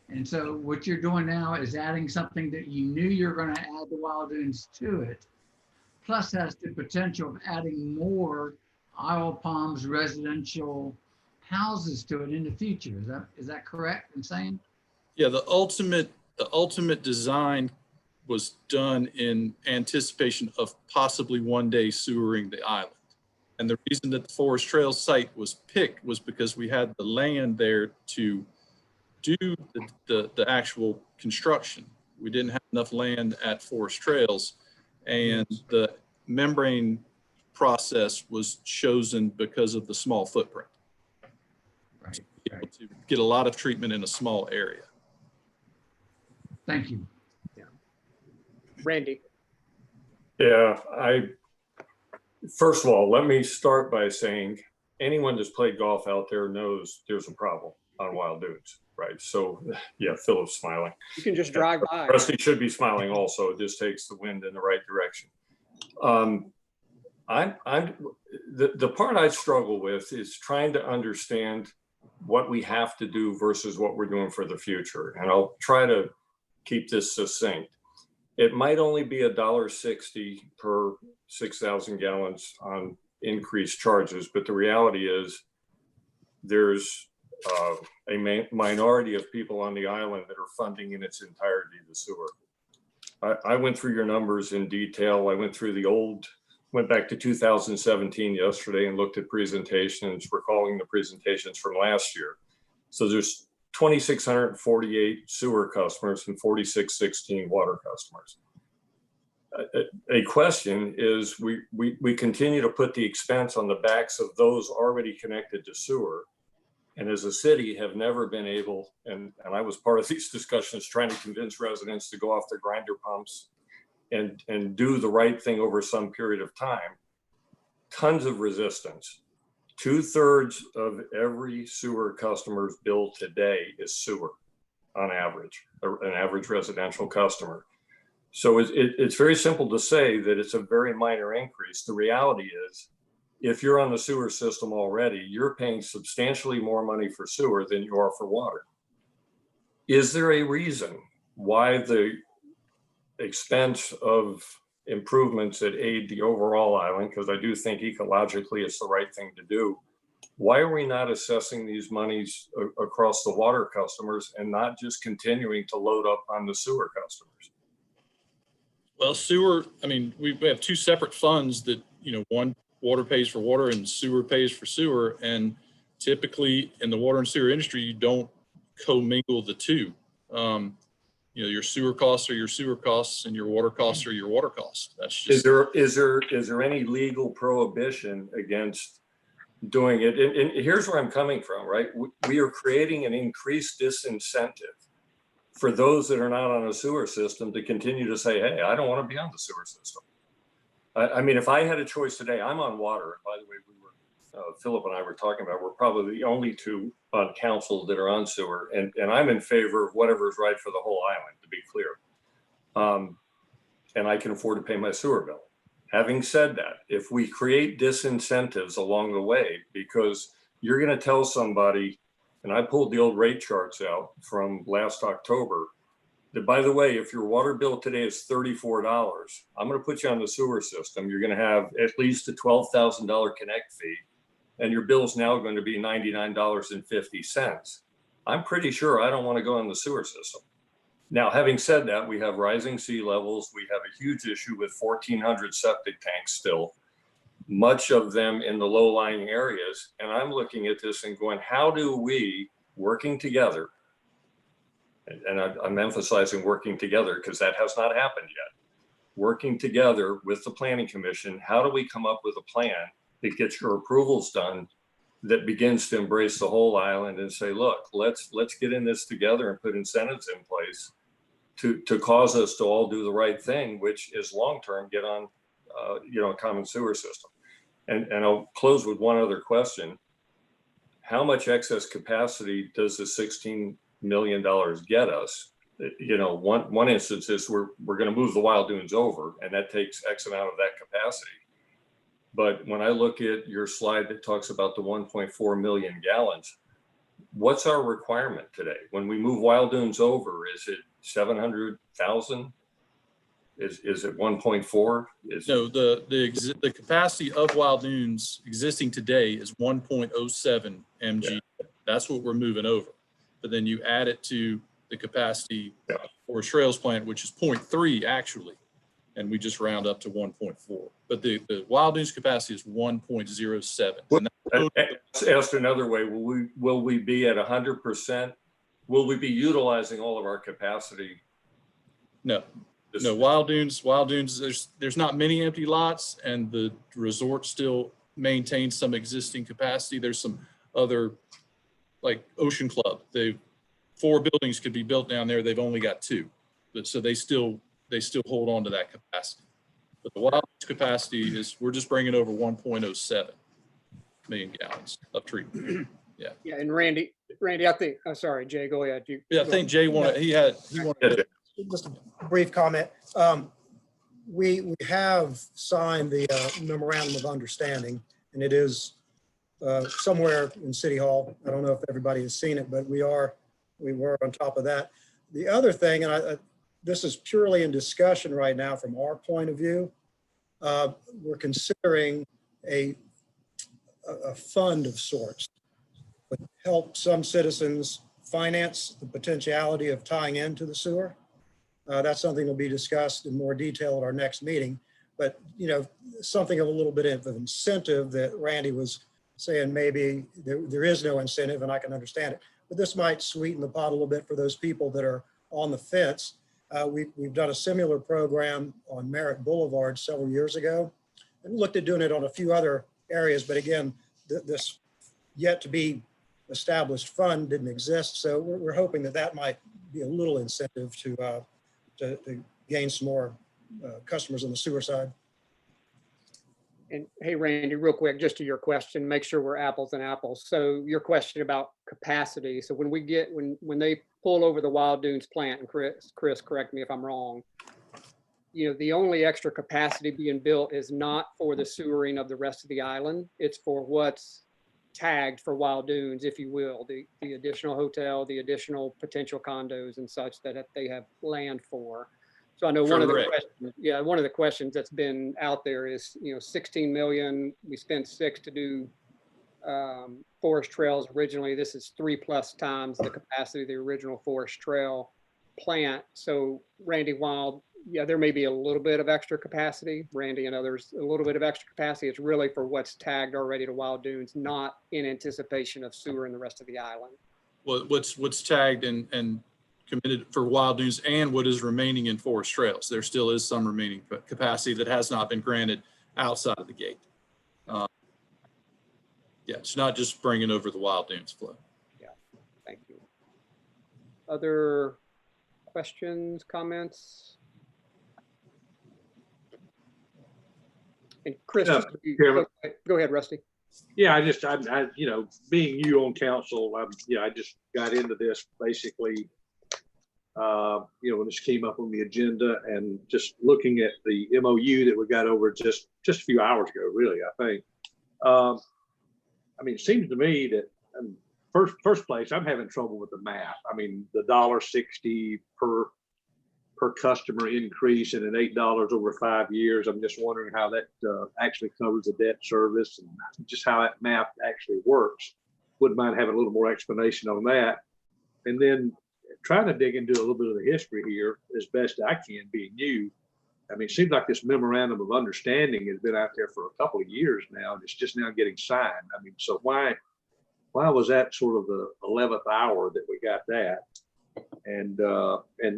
And so what you're doing now is adding something that you knew you're going to add the Wild Dunes to it, plus has the potential of adding more Isle Palms residential houses to it in the future. Is that correct in saying? Yeah, the ultimate design was done in anticipation of possibly one day sewering the island. And the reason that the Forest Trail site was picked was because we had the land there to do the actual construction. We didn't have enough land at Forest Trails, and the membrane process was chosen because of the small footprint. Right. To get a lot of treatment in a small area. Thank you. Yeah. Randy. Yeah, first of all, let me start by saying anyone that's played golf out there knows there's a problem on Wild Dunes, right? So yeah, Philip's smiling. You can just drive by. Rusty should be smiling also. It just takes the wind in the right direction. The part I struggle with is trying to understand what we have to do versus what we're doing for the future. And I'll try to keep this succinct. It might only be $1.60 per 6,000 gallons on increased charges, but the reality is there's a minority of people on the island that are funding in its entirety the sewer. I went through your numbers in detail. I went back to 2017 yesterday and looked at presentations, recalling the presentations from last year. So there's 2,648 sewer customers and 4,616 water customers. A question is, we continue to put the expense on the backs of those already connected to sewer, and as a city have never been able, and I was part of these discussions trying to convince residents to go off their grinder pumps and do the right thing over some period of time. Tons of resistance. 2/3 of every sewer customer's bill today is sewer on average, an average residential customer. So it's very simple to say that it's a very minor increase. The reality is, if you're on the sewer system already, you're paying substantially more money for sewer than you are for water. Is there a reason why the expense of improvements that aid the overall island, because I do think ecologically it's the right thing to do, why are we not assessing these monies across the water customers and not just continuing to load up on the sewer customers? Well, sewer, I mean, we have two separate funds that, one water pays for water and sewer pays for sewer. And typically in the water and sewer industry, you don't commingle the two. Your sewer costs are your sewer costs and your water costs are your water costs. That's just. Is there any legal prohibition against doing it? And here's where I'm coming from, right? We are creating an increased disincentive for those that are not on a sewer system to continue to say, hey, I don't want to be on the sewer system. I mean, if I had a choice today, I'm on water. By the way, Philip and I were talking about, we're probably the only two on council that are on sewer, and I'm in favor of whatever is right for the whole island, to be clear. And I can afford to pay my sewer bill. Having said that, if we create disincentives along the way, because you're going to tell somebody, and I pulled the old rate charts out from last October, that, by the way, if your water bill today is $34, I'm going to put you on the sewer system. You're going to have at least a $12,000 connect fee, and your bill is now going to be $99.50. I'm pretty sure I don't want to go on the sewer system. Now, having said that, we have rising sea levels. We have a huge issue with 1,400 septic tanks still, much of them in the low-lying areas. And I'm looking at this and going, how do we, working together, and I'm emphasizing working together because that has not happened yet, working together with the Planning Commission, how do we come up with a plan that gets your approvals done that begins to embrace the whole island and say, look, let's get in this together and put incentives in place to cause us to all do the right thing, which is long-term, get on a common sewer system. And I'll close with one other question. How much excess capacity does the $16 million get us? One instance is we're going to move the Wild Dunes over, and that takes X amount of that capacity. But when I look at your slide that talks about the 1.4 million gallons, what's our requirement today? When we move Wild Dunes over, is it 700,000? Is it 1.4? No, the capacity of Wild Dunes existing today is 1.07 mg. Yeah. That's what we're moving over. But then you add it to the capacity for a Trails plant, which is 0.3 actually, and we just round up to 1.4. But the Wild Dunes capacity is 1.07. Well, asked another way, will we be at 100%? Will we be utilizing all of our capacity? No. No, Wild Dunes, there's not many empty lots, and the resort still maintains some existing capacity. There's some other, like Ocean Club. 4 buildings could be built down there. They've only got 2, but so they still hold on to that capacity. But the Wild Dunes capacity is, we're just bringing over 1.07 million gallons of treatment. Yeah. Yeah, and Randy, I think. Sorry, Jay, go ahead. I think Jay wanted. He wanted. Just a brief comment. We have signed the memorandum of understanding, and it is somewhere in City Hall. I don't know if everybody has seen it, but we were on top of that. The other thing, and this is purely in discussion right now from our point of view, we're considering a fund of sorts that would help some citizens finance the potentiality of tying into the sewer. That's something that will be discussed in more detail at our next meeting. But, something of a little bit of an incentive that Randy was saying, maybe there is no incentive, and I can understand it. But this might sweeten the pot a little bit for those people that are on the fence. We've done a similar program on Merritt Boulevard several years ago and looked at doing it on a few other areas. But again, this yet to be established fund didn't exist. So we're hoping that that might be a little incentive to gain some more customers on the sewer side. And hey, Randy, real quick, just to your question, make sure we're apples and apples. So your question about capacity. So when we get, when they pull over the Wild Dunes plant, and Chris, correct me if I'm wrong, you know, the only extra capacity being built is not for the sewering of the rest of the island. It's for what's tagged for Wild Dunes, if you will, the additional hotel, the additional potential condos and such that they have land for. So I know one of the questions, one of the questions that's been out there is, you know, 16 million, we spent 6 to do forest trails originally. This is 3+ times the capacity of the original forest trail plant. So Randy, while there may be a little bit of extra capacity, Randy and others, a little bit of extra capacity, it's really for what's tagged already to Wild Dunes, not in anticipation of sewer in the rest of the island. Well, what's tagged and committed for Wild Dunes and what is remaining in forest trails. There still is some remaining capacity that has not been granted outside of the gate. Yeah, it's not just bringing over the Wild Dunes flow. Yeah, thank you. Other questions, comments? And Chris, go ahead, Rusty. Yeah, I you know, being you on council, I just got into this basically, you know, when this came up on the agenda, and just looking at the MOU that we got over just a few hours ago, really, I think. I mean, it seems to me that first place, I'm having trouble with the math. I mean, the $1.60 per customer increase and an $8 over 5 years. I'm just wondering how that actually covers the debt service and just how that math actually works. Wouldn't mind having a little more explanation on that. And then trying to dig into a little bit of the history here as best I can, being new. I mean, it seems like this memorandum of understanding has been out there for a couple of years now, and it's just now getting signed. I mean, so why was that sort of the 11th hour that we got that? And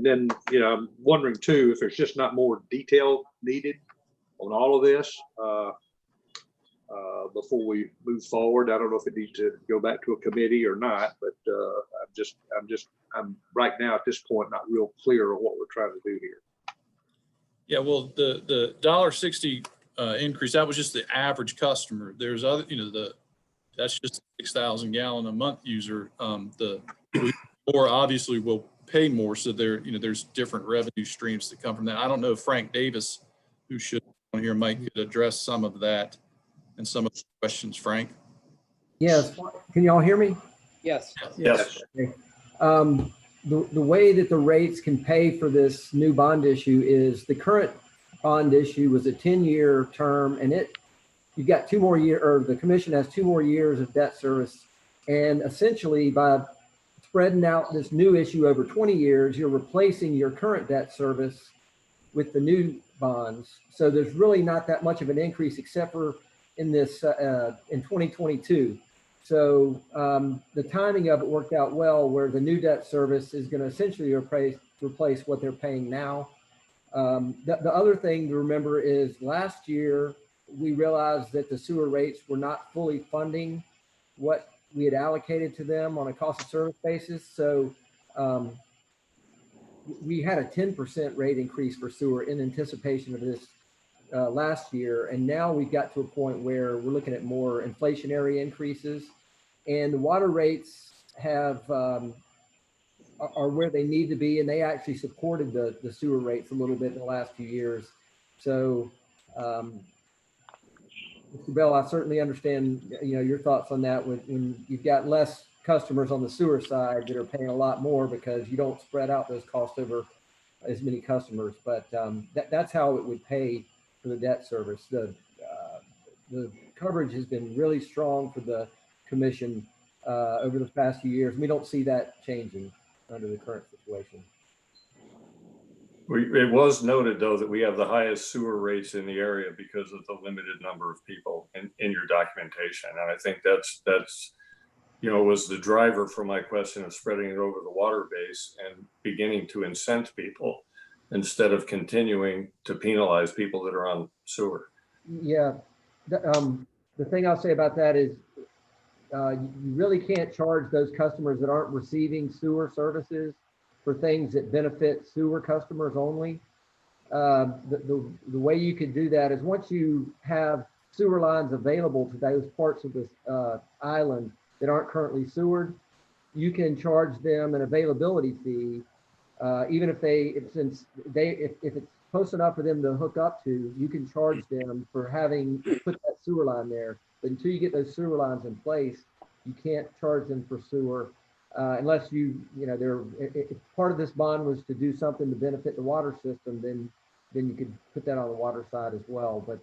then, you know, I'm wondering too, if there's just not more detail needed on all of this before we move forward. I don't know if it needs to go back to a committee or not, but I'm right now at this point not real clear on what we're trying to do here. Yeah, well, the $1.60 increase, that was just the average customer. There's other, you know, that's just 6,000 gallon a month user. The more obviously will pay more, so there, you know, there's different revenue streams that come from that. I don't know if Frank Davis, who should on here, might could address some of that and some of the questions. Frank. Yes, can y'all hear me? Yes. Yes. Okay. The way that the rates can pay for this new bond issue is the current bond issue was a 10-year term, and you've got 2 more years, or the commission has 2 more years of debt service. And essentially by spreading out this new issue over 20 years, you're replacing your current debt service with the new bonds. So there's really not that much of an increase except for in this in 2022. So the timing of it worked out well, where the new debt service is going to essentially replace what they're paying now. The other thing to remember is last year, we realized that the sewer rates were not fully funding what we had allocated to them on a cost of service basis. So we had a 10% rate increase for sewer in anticipation of this last year. And now we've got to a point where we're looking at more inflationary increases, and the water rates are where they need to be. And they actually supported the sewer rates a little bit in the last few years. So Mr. Bell, I certainly understand, you know, your thoughts on that when you've got less customers on the sewer side that are paying a lot more because you don't spread out those costs over as many customers. But that's how it would pay for the debt service. The coverage has been really strong for the commission over the past few years. We don't see that changing under the current situation. It was noted, though, that we have the highest sewer rates in the area because of the limited number of people in your documentation. And I think that's, you know, was the driver for my question of spreading it over the water base and beginning to incent people instead of continuing to penalize people that are on sewer. Yeah. The thing I'll say about that is you really can't charge those customers that aren't receiving sewer services for things that benefit sewer customers only. The way you could do that is once you have sewer lines available to those parts of this island that aren't currently sewered, you can charge them an availability fee, even if if it's close enough for them to hook up to, you can charge them for having put that sewer line there. But until you get those sewer lines in place, you can't charge them for sewer unless if part of this bond was to do something to benefit the water system, then you could put that on the water side as well. But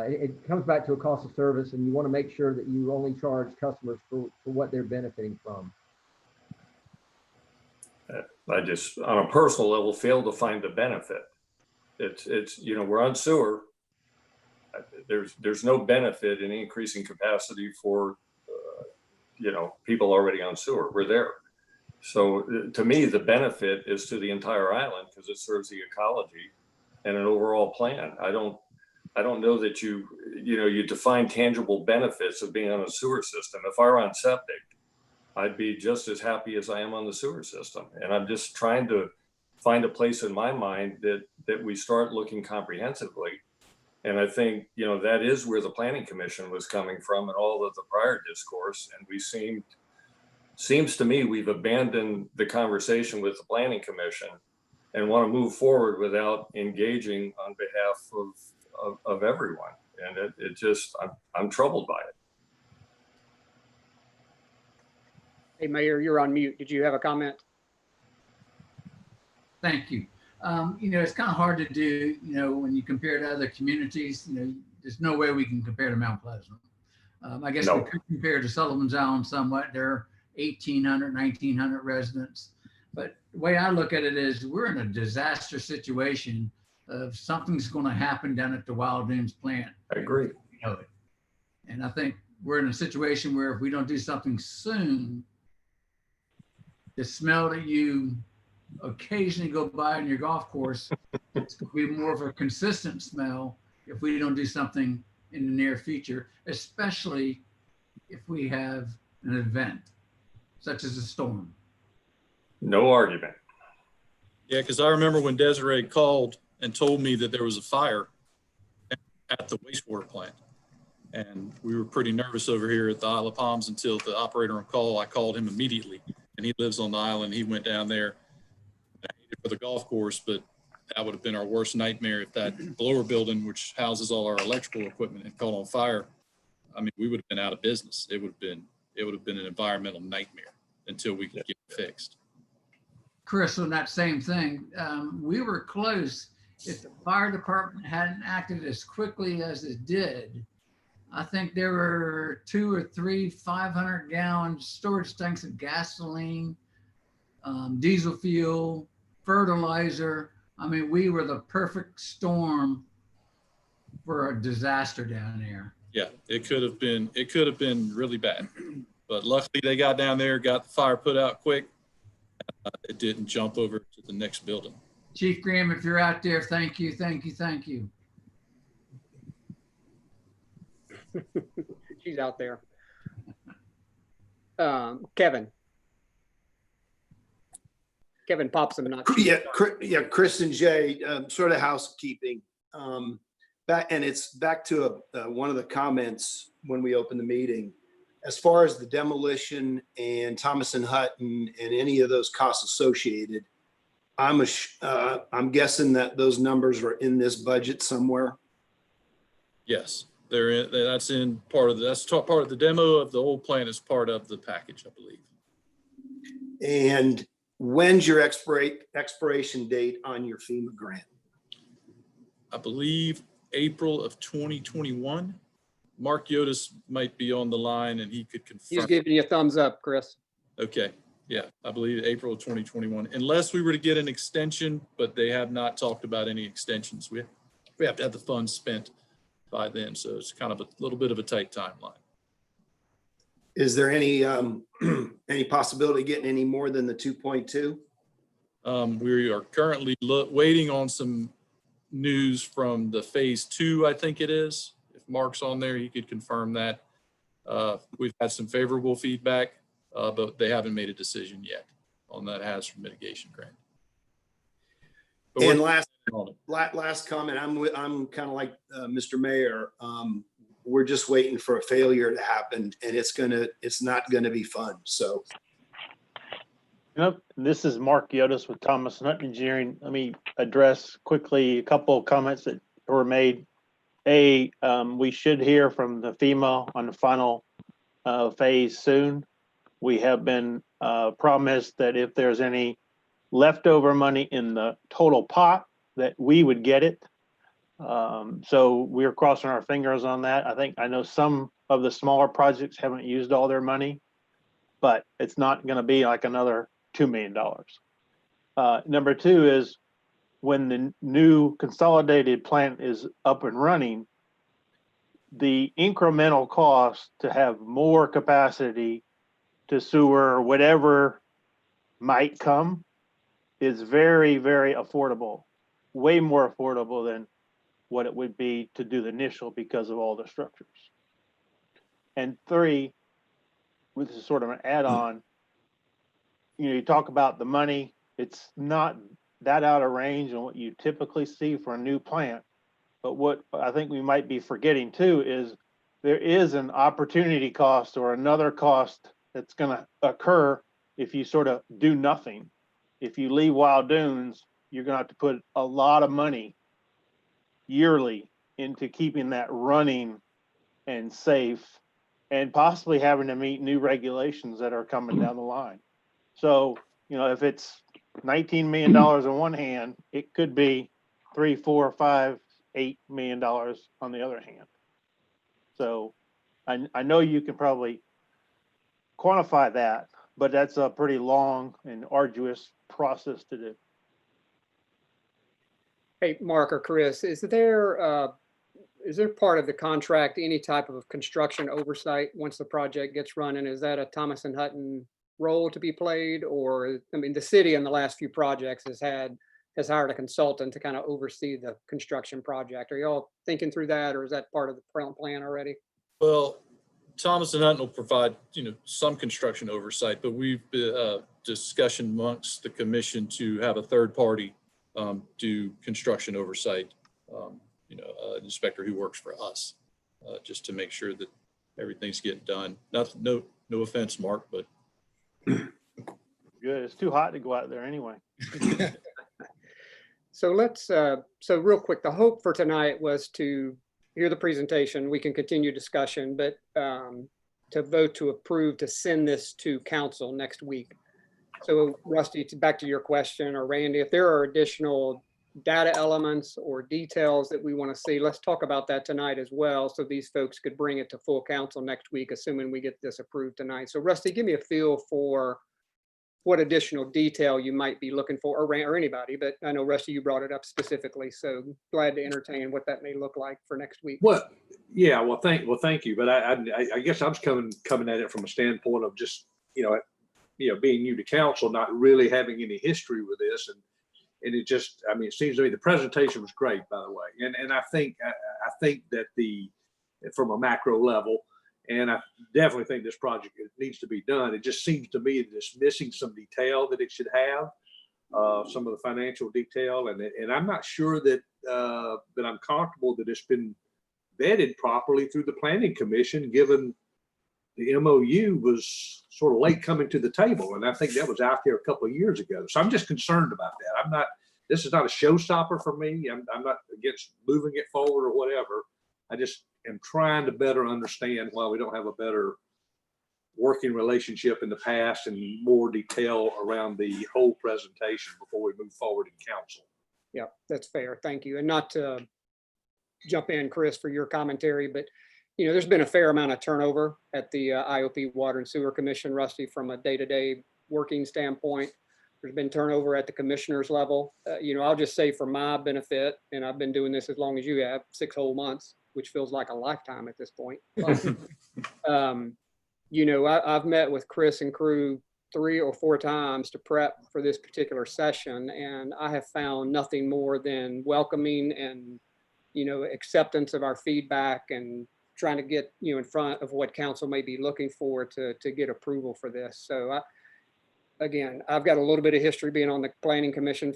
it comes back to a cost of service, and you want to make sure that you only charge customers for what they're benefiting from. I just, on a personal level, fail to find the benefit. It's we're on sewer. There's no benefit in increasing capacity for, people already on sewer. We're there. So to me, the benefit is to the entire island because it serves the ecology and an overall plan. I don't know that you define tangible benefits of being on a sewer system. If I were on septic, I'd be just as happy as I am on the sewer system. And I'm just trying to find a place in my mind that we start looking comprehensively. And I think, that is where the Planning Commission was coming from and all of the prior discourse. And we seems to me we've abandoned the conversation with the Planning Commission and want to move forward without engaging on behalf of everyone. And I'm troubled by it. Hey, Mayor, you're on mute. Did you have a comment? Thank you. It's kind of hard to do, when you compare to other communities, there's no way we can compare to Mount Pleasant. I guess we could compare to Sullivan's Island somewhat. There are 1,800, 1,900 residents. But the way I look at it is we're in a disaster situation of something's going to happen down at the Wild Dunes plant. I agree. And I think we're in a situation where if we don't do something soon, the smell that you occasionally go by on your golf course, it's going to be more of a consistent smell if we don't do something in the near future, especially if we have an event such as a storm. No argument. Yeah, because I remember when Desiree called and told me that there was a fire at the wastewater plant. And we were pretty nervous over here at the Isle of Palms until the operator on call, I called him immediately. And he lives on the island. He went down there. I hate it for the golf course, but that would have been our worst nightmare if that blower building, which houses all our electrical equipment, had caught on fire. I mean, we would have been out of business. It would have been an environmental nightmare until we could get it fixed. Chris, on that same thing, we were close. If the fire department hadn't acted as quickly as it did, I think there were 2 or 3 500-gallon storage tanks of gasoline, diesel fuel, fertilizer. I mean, we were the perfect storm for a disaster down there. Yeah, it could have been really bad, but luckily they got down there, got the fire put out quick. It didn't jump over to the next building. Chief Graham, if you're out there, thank you, thank you, thank you. She's out there. Kevin Popson, not Chris and Jay, sort of housekeeping. It's back to one of the comments when we opened the meeting. As far as the demolition and Thomas and Hutton and any of those costs associated, I'm guessing that those numbers are in this budget somewhere. Yes, that's part of the demo of the old plan is part of the package, I believe. And when's your expiration date on your FEMA grant? I believe April of 2021. Mark Yotis might be on the line and he could confirm. He's giving you a thumbs up, Chris. Okay. Yeah, I believe April of 2021, unless we were to get an extension, but they have not talked about any extensions. We have to have the funds spent by then. So it's kind of a little bit of a tight timeline. Is there any possibility of getting any more than the 2.2? We are currently waiting on some news from the phase 2, I think it is. If Mark's on there, he could confirm that. We've had some favorable feedback, but they haven't made a decision yet on that hazard mitigation grant. But And we're last, on it. last comment, I'm kind of like Mr. Mayor. We're just waiting for a failure to happen, and it's not gonna be fun. So Yep, this is Mark Yotis with Thomas Hunt Engineering. Let me address quickly a couple of comments that were made. We should hear from the FEMA on the final phase soon. We have been promised that if there's any leftover money in the total pot, that we would get it. So we're crossing our fingers on that. I know some of the smaller projects haven't used all their money, but it's not going to be like another $2 million. Number two is when the new consolidated plant is up and running, the incremental cost to have more capacity to sewer or whatever might come is very, very affordable, way more affordable than what it would be to do the initial because of all the structures. And three, which is sort of an add-on, you talk about the money, it's not that out of range on what you typically see for a new plant. But what I think we might be forgetting too is there is an opportunity cost or another cost that's going to occur if you sort of do nothing. If you leave Wild Dunes, you're going to have to put a lot of money yearly into keeping that running and safe, and possibly having to meet new regulations that are coming down the line. So, if it's $19 million on one hand, it could be $3, $4, $5, $8 million on the other hand. So I know you can probably quantify that, but that's a pretty long and arduous process to do. Hey, Mark or Chris, is there part of the contract any type of construction oversight once the project gets running? Is that a Thomas and Hutton role to be played? Or, the city in the last few projects has hired a consultant to kind of oversee the construction project. Are y'all thinking through that, or is that part of the plan already? Well, Thomas and Hutton will provide, some construction oversight, but we've discussion amongst the commission to have a third party do construction oversight, an inspector who works for us, just to make sure that everything's getting done. No offense, Mark, but. Good, it's too hot to go out there anyway. So so real quick, the hope for tonight was to hear the presentation. We can continue discussion, but to vote to approve to send this to council next week. So Rusty, back to your question, or Randy, if there are additional data elements or details that we want to see, let's talk about that tonight as well, so these folks could bring it to full council next week, assuming we get this approved tonight. So Rusty, give me a feel for what additional detail you might be looking for, or anybody, but I know Rusty, you brought it up specifically, so glad to entertain what that may look like for next week. Well, yeah, well, thank you. But I guess I'm coming at it from a standpoint of just, being new to council, not really having any history with this. And it just, it seems to me the presentation was great, by the way. And I think that from a macro level, and I definitely think this project needs to be done. It just seems to me that it's missing some detail that it should have, some of the financial detail. And I'm not sure that I'm comfortable that it's been vetted properly through the planning commission, given the MOU was sort of late coming to the table. And I think that was out there a couple of years ago. So I'm just concerned about that. This is not a showstopper for me. I'm not against moving it forward or whatever. I just am trying to better understand why we don't have a better working relationship in the past and more detail around the whole presentation before we move forward in council. Yeah, that's fair. Thank you. And not to jump in, Chris, for your commentary, but there's been a fair amount of turnover at the IOP Water and Sewer Commission, Rusty, from a day-to-day working standpoint. There's been turnover at the commissioners level. I'll just say for my benefit, and I've been doing this as long as you have, 6 whole months, which feels like a lifetime at this point. But, I've met with Chris and crew 3 or 4 times to prep for this particular session, and I have found nothing more than welcoming and, acceptance of our feedback and trying to get, in front of what council may be looking for to get approval for this. So again, I've got a little bit of history being on the planning commission,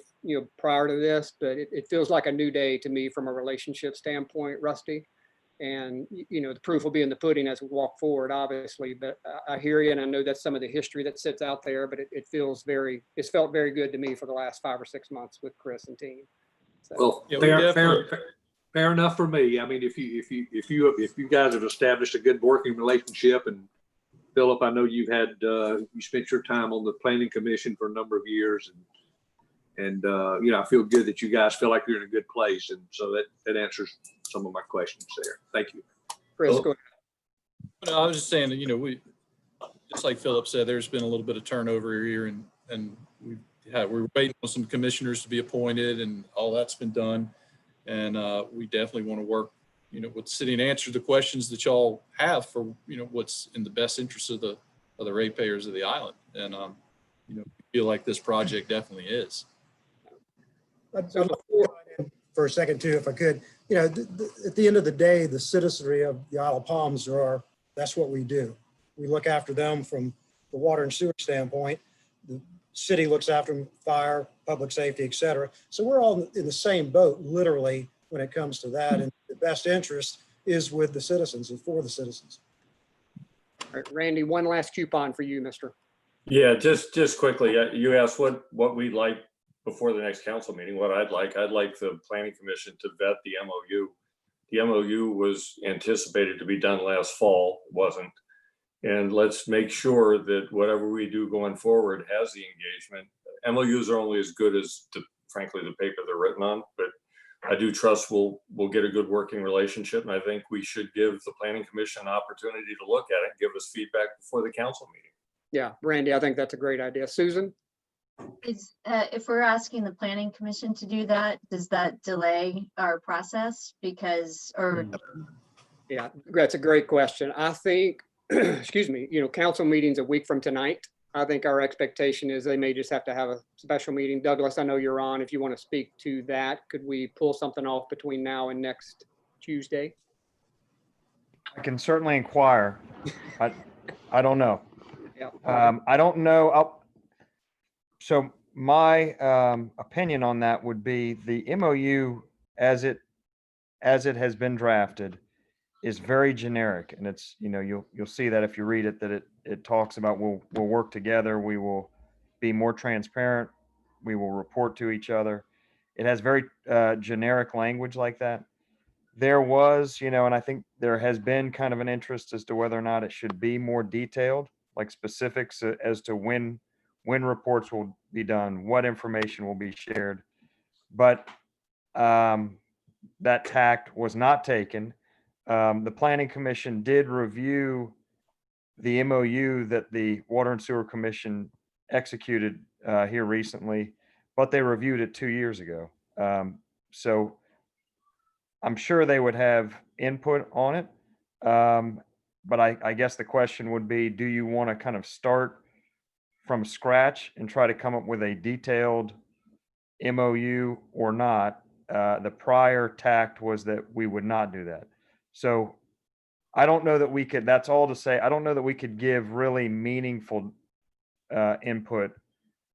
prior to this, but it feels like a new day to me from a relationship standpoint, Rusty. And, the proof will be in the pudding as we walk forward, obviously, but I hear you. And I know that's some of the history that sits out there, but it's felt very good to me for the last 5 or 6 months with Chris and team. So. Well, Yeah, we definitely- fair enough for me. I mean, if you guys have established a good working relationship, and Philip, I know you spent your time on the planning commission for a number of years, and I feel good that you guys feel like you're in a good place, and so that answers some of my questions there. Thank you. Chris, go ahead. No, I was just saying that, we, just like Philip said, there's been a little bit of turnover here, and we're waiting on some commissioners to be appointed, and all that's been done. And we definitely want to work, with the city and answer the questions that y'all have for, what's in the best interest of the ratepayers of the island. And, feel like this project definitely is. I'd like to chime in for a second too, if I could. At the end of the day, the citizenry of the Isle of Palms that's what we do. We look after them from the water and sewer standpoint. The city looks after them, fire, public safety, et cetera. So we're all in the same boat, literally, when it comes to that. And the best interest is with the citizens and for the citizens. All right, Randy, one last coupon for you, mister. Yeah, just quickly, you asked what we'd like before the next council meeting. What I'd like the planning commission to vet the MOU. The MOU was anticipated to be done last fall, wasn't. And let's make sure that whatever we do going forward has the engagement. MOUs are only as good as, frankly, the paper they're written on, but I do trust we'll get a good working relationship. And I think we should give the planning commission an opportunity to look at it and give us feedback before the council meeting. Yeah, Randy, I think that's a great idea. Susan? If we're asking the planning commission to do that, does that delay our process? Yeah, that's a great question. I think, excuse me, council meeting's a week from tonight. I think our expectation is they may just have to have a special meeting. Douglas, I know you're on. If you want to speak to that, could we pull something off between now and next Tuesday? I can certainly inquire. I don't know. Yeah. I don't know. So my opinion on that would be the MOU as it has been drafted is very generic, and it's you'll see that if you read it that it talks about we'll work together, we will be more transparent, we will report to each other. It has very generic language like that. There was, and I think there has been kind of an interest as to whether or not it should be more detailed, like specifics as to when reports will be done, what information will be shared. But that tact was not taken. The Planning Commission did review the MOU that the Water and Sewer Commission executed here recently, but they reviewed it 2 years ago. So I'm sure they would have input on it. But I guess the question would be, do you want to kind of start from scratch and try to come up with a detailed MOU or not? The prior tact was that we would not do that. So I don't know that we could, that's all to say, I don't know that we could give really meaningful input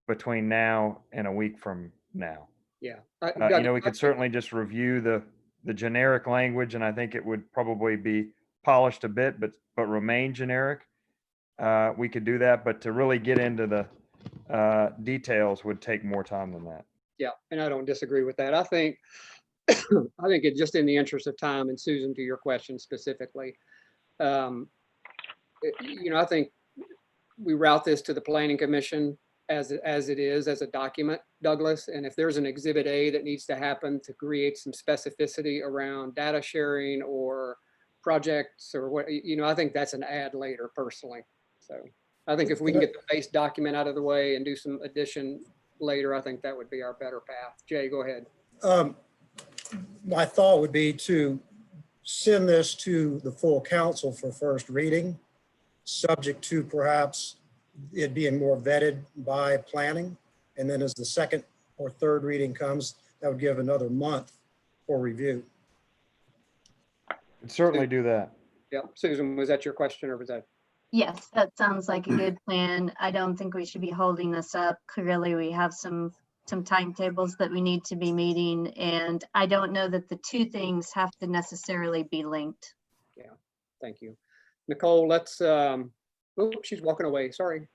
between now and a week from now. Yeah. We could certainly just review the generic language, and I think it would probably be polished a bit, but remain generic. We could do that, but to really get into the details would take more time than that. Yeah, and I don't disagree with that. I think it's just in the interest of time, and Susan, to your question specifically, I think we route this to the Planning Commission as it is as a document, Douglas. And if there's an Exhibit A that needs to happen to create some specificity around data sharing or projects or what, I think that's an add later personally. So I think if we can get the base document out of the way and do some addition later, I think that would be our better path. Jay, go ahead. My thought would be to send this to the full council for first reading, subject to perhaps it being more vetted by planning. And then as the second or third reading comes, that would give another month for review. Could certainly do that. Yeah, Susan, was that your question or was that? Yes, that sounds like a good plan. I don't think we should be holding this up. Clearly, we have some timetables that we need to be meeting, and I don't know that the two things have to necessarily be linked. Yeah, thank you. Nicole, let's, oh, she's walking away, sorry.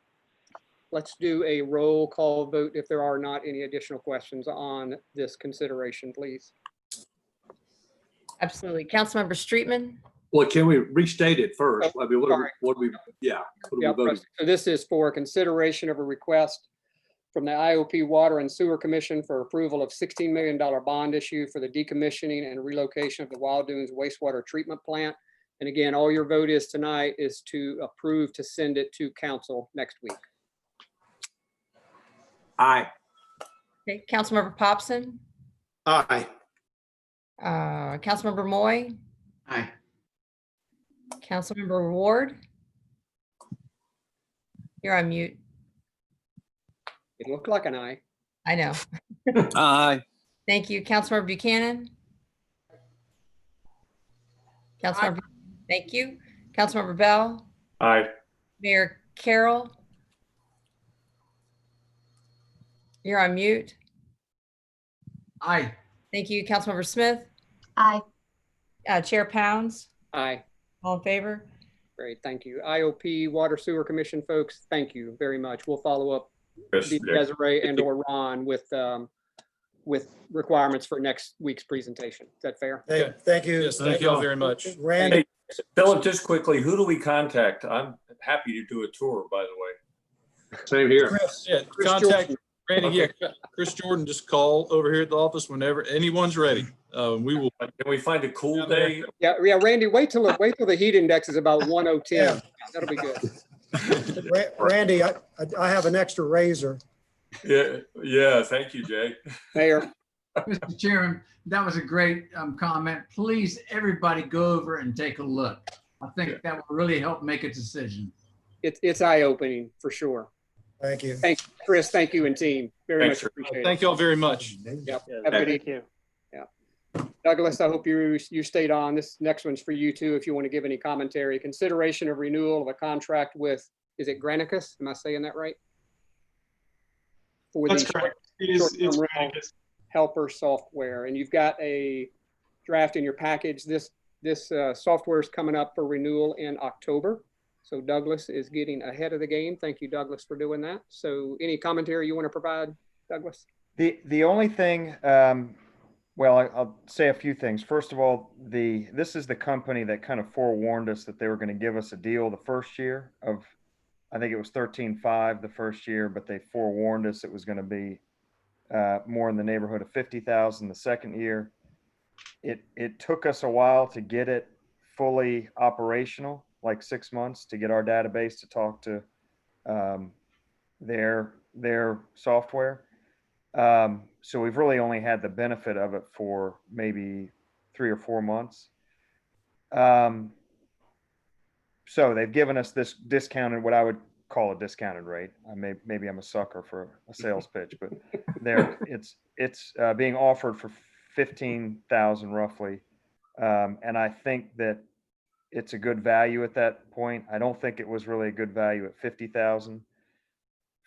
Let's do a roll call vote if there are not any additional questions on this consideration, please. Absolutely. Councilmember Streetman, Well, can we restate it first? I mean, sorry. what do we, yeah. What do Yeah, we vote? so this is for consideration of a request from the IOP Water and Sewer Commission for approval of $16 million bond issue for the decommissioning and relocation of the Wild Dunes wastewater treatment plant. And again, all your vote is tonight is to approve to send it to council next week. Aye. okay, Councilmember Popson, Aye. Councilmember Moy, Aye. Councilmember Ward. You're on mute. It looked like an aye. I know. Aye. Thank you. Councilmember Buchanan. Councilmember, thank you. Councilmember Bell, Aye. Mayor Carroll. You're on mute. Aye. Thank you. Councilmember Smith, Aye. Chair Pounds, Aye. all in favor? Great, thank you. IOP Water Sewer Commission folks, thank you very much. We'll follow up Chris, Desiree and or Ron with requirements for next week's presentation. Is that fair? Hey, thank you. Yes, thank you all very much. Randy, Hey, Philip, just quickly, who do we contact? I'm happy to do a tour, by the way. Same here. Chris, Yeah, Chris contact Jordan. Randy, yeah, Chris Jordan, just call over here at the office whenever anyone's ready. We will. Can we find a cool day? Yeah, Randy, wait till the heat index is about 110. Yeah. That'll be good. Randy, I have an extra razor. Yeah, thank you, Jay. Mayor, Mr. Chairman, that was a great comment. Please, everybody go over and take a look. I think that will really help make a decision. it's eye-opening for sure. Thank you. Thanks, Chris. Thank you and team. Very Thanks, much appreciate it. Thank you all very much. Yep. Yeah, Have a good thank evening. you. Douglas, I hope you stayed on. This next one's for you too, if you want to give any commentary. Consideration of renewal of a contract with, is it Granicus? Am I saying that right? For That's the correct. short-term It's rental Granicus. helper software, and you've got a draft in your package. This software is coming up for renewal in October. So Douglas is getting ahead of the game. Thank you, Douglas, for doing that. So any commentary you want to provide, Douglas? The only thing, well, I'll say a few things. First of all, this is the company that kind of forewarned us that they were going to give us a deal the first year of, I think it was 13.5 the first year, but they forewarned us it was going to be more in the neighborhood of 50,000 the second year. It took us a while to get it fully operational, like 6 months, to get our database to talk to their software. So we've really only had the benefit of it for maybe 3 or 4 months. So they've given us this discounted, what I would call a discounted rate. Maybe I'm a sucker for a sales pitch, but it's being offered for 15,000 roughly. And I think that it's a good value at that point. I don't think it was really a good value at 50,000.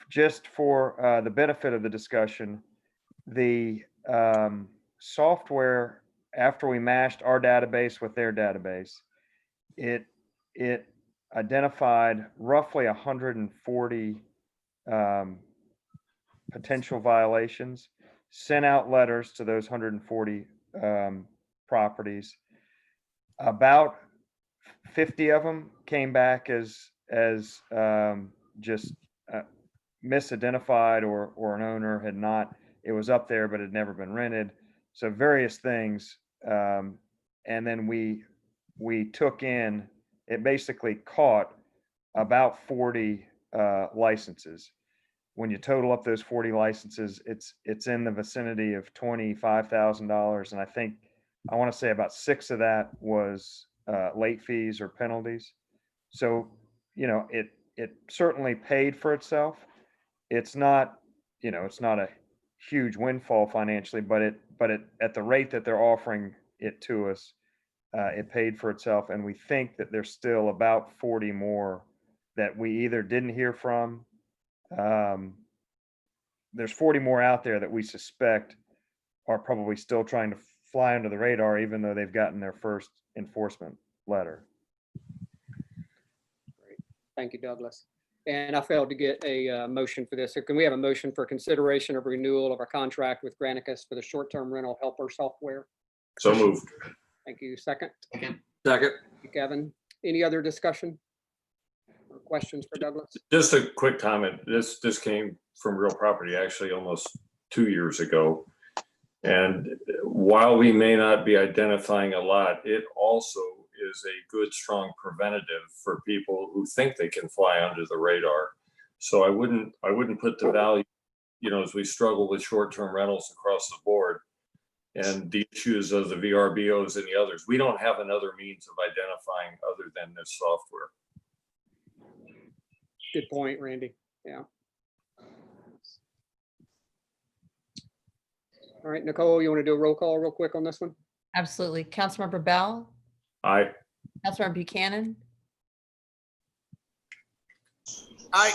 Just for the benefit of the discussion, the software, after we mashed our database with their database, it identified roughly 140 potential violations, sent out letters to those 140 properties. About 50 of them came back as just misidentified, or an owner had not, it was up there but had never been rented. So various things. And then we took in, it basically caught about 40 licenses. When you total up those 40 licenses, it's in the vicinity of $25,000. And I want to say about 6 of that was late fees or penalties. So, it certainly paid for itself. It's not a huge windfall financially, but at the rate that they're offering it to us, it paid for itself. And we think that there's still about 40 more that we either didn't hear from. There's 40 more out there that we suspect are probably still trying to fly under the radar, even though they've gotten their first enforcement letter. Great. Thank you, Douglas. And I failed to get a motion for this. So can we have a motion for consideration of renewal of our contract with Granicus for the short-term rental helper software? So moved. Thank you. Second? Second. Thank you, Kevin. Any other discussion or questions for Douglas? Just a quick comment. This came from real property actually almost 2 years ago. And while we may not be identifying a lot, it also is a good, strong preventative for people who think they can fly under the radar. So I wouldn't put the value, as we struggle with short-term rentals across the board and the issues of the VRBOs and the others, we don't have another means of identifying other than this software. Good point, Randy. Yeah. All right, Nicole, you want to do a roll call real quick on this one? Absolutely. Councilmember Bell, Aye. Councilmember Buchanan. Aye.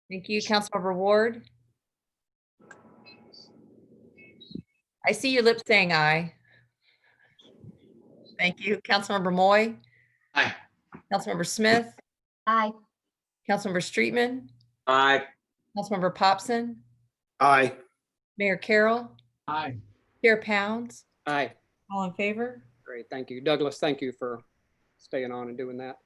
Thank you. Councilmember Ward. I see your lips saying aye. Thank you. Councilmember Moy. Aye. Councilmember Smith. Aye. Councilmember Streetman. Aye. Councilmember Popson. Aye. Mayor Carroll. Aye. Chair Pounds. Aye. All in favor? Great, thank you. Douglas, thank you for staying on and doing that.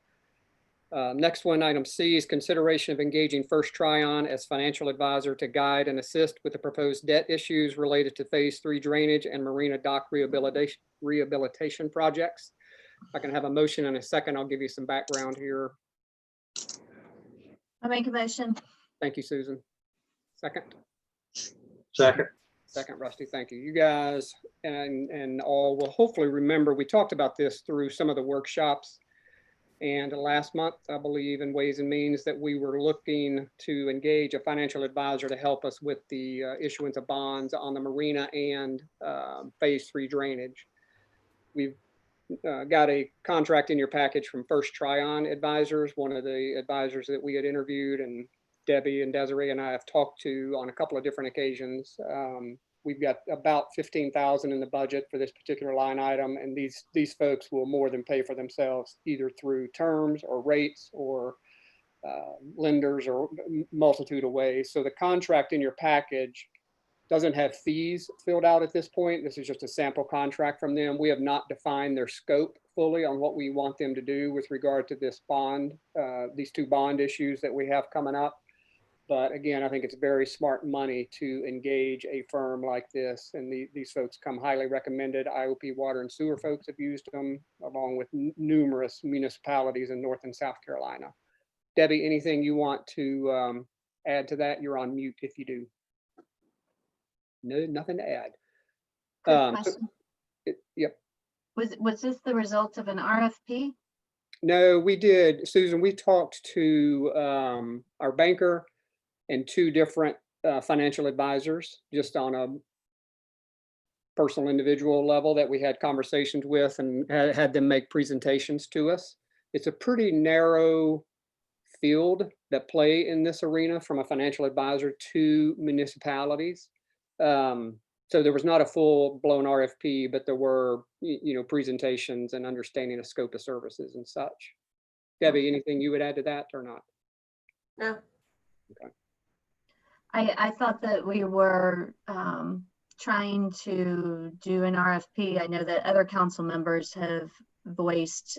Next one, item C, is consideration of engaging First Tryon as financial advisor to guide and assist with the proposed debt issues related to Phase 3 drainage and marina dock rehabilitation projects. If I can have a motion in a second, I'll give you some background here. I'll make a motion. Thank you, Susan. Second. Second. Second, Rusty, thank you. You guys and all will hopefully remember, we talked about this through some of the workshops. And last month, I believe in Ways and Means, that we were looking to engage a financial advisor to help us with the issuance of bonds on the marina and Phase 3 drainage. We've got a contract in your package from First Tryon Advisors, one of the advisors that we had interviewed, and Debbie and Desiree and I have talked to on a couple of different occasions. We've got about $15,000 in the budget for this particular line item, and these folks will more than pay for themselves, either through terms or rates or lenders or multitude of ways. So the contract in your package doesn't have fees filled out at this point. This is just a sample contract from them. We have not defined their scope fully on what we want them to do with regard to this bond, these two bond issues that we have coming up. But again, I think it's very smart money to engage a firm like this. And these folks come highly recommended. IOP Water and Sewer folks have used them, along with numerous municipalities in North and South Carolina. Debbie, anything you want to add to that? You're on mute if you do. No, nothing to add. Quick question. Yep. Was this the result of an RFP? No, we did. Susan, we talked to our banker and two different financial advisors, just on a personal individual level, that we had conversations with and had them make presentations to us. It's a pretty narrow field that play in this arena from a financial advisor to municipalities. So there was not a full blown RFP, but there were, presentations and understanding of scope of services and such. Debbie, anything you would add to that or not? No. Okay. I thought that we were trying to do an RFP. I know that other council members have voiced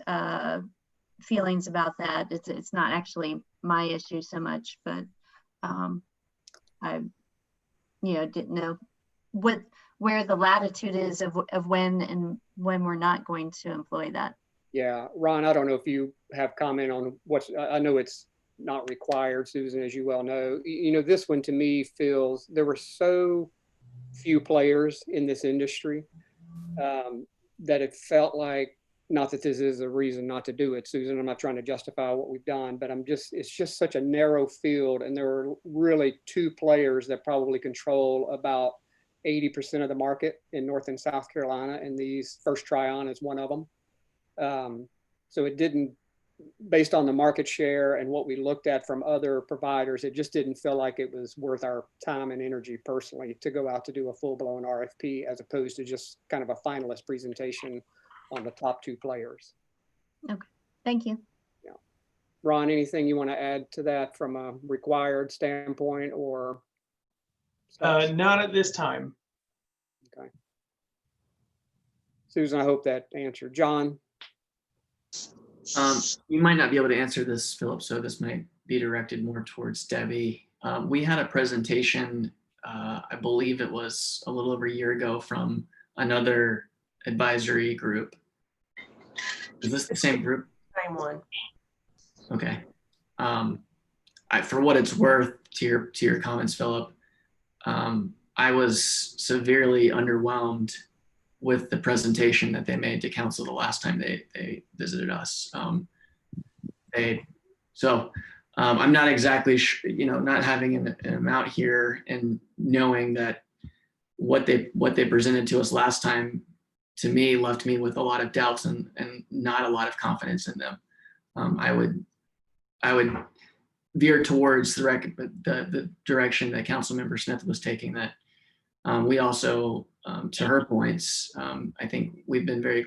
feelings about that. It's not actually my issue so much, but I didn't know where the latitude is of when we're not going to employ that. Yeah, Ron, I don't know if you have comment on I know it's not required, Susan, as you well know. This one to me feels there were so few players in this industry that it felt like, not that this is a reason not to do it, Susan, I'm not trying to justify what we've done, but it's just such a narrow field, and there are really two players that probably control about 80% of the market in North and South Carolina, and these First Tryon is one of them. So it didn't, based on the market share and what we looked at from other providers, it just didn't feel like it was worth our time and energy personally to go out to do a full-blown RFP as opposed to just kind of a finalist presentation on the top 2 players. Okay, thank you. Yeah. Ron, anything you want to add to that from a required standpoint or? Not at this time. Okay. Susan, I hope that answered. John? You might not be able to answer this, Philip, so this might be directed more towards Debbie. We had a presentation, I believe it was a little over a year ago, from another advisory group. Is this the same group? Same one. Okay. For what it's worth, to your comments, Philip, I was severely underwhelmed with the presentation that they made to council the last time they visited us. I'm not exactly not having an amount here and knowing that what they presented to us last time, to me, left me with a lot of doubts and not a lot of confidence in them. I would veer towards the direction that Councilmember Smith was taking, that we also, to her points, I think we've been very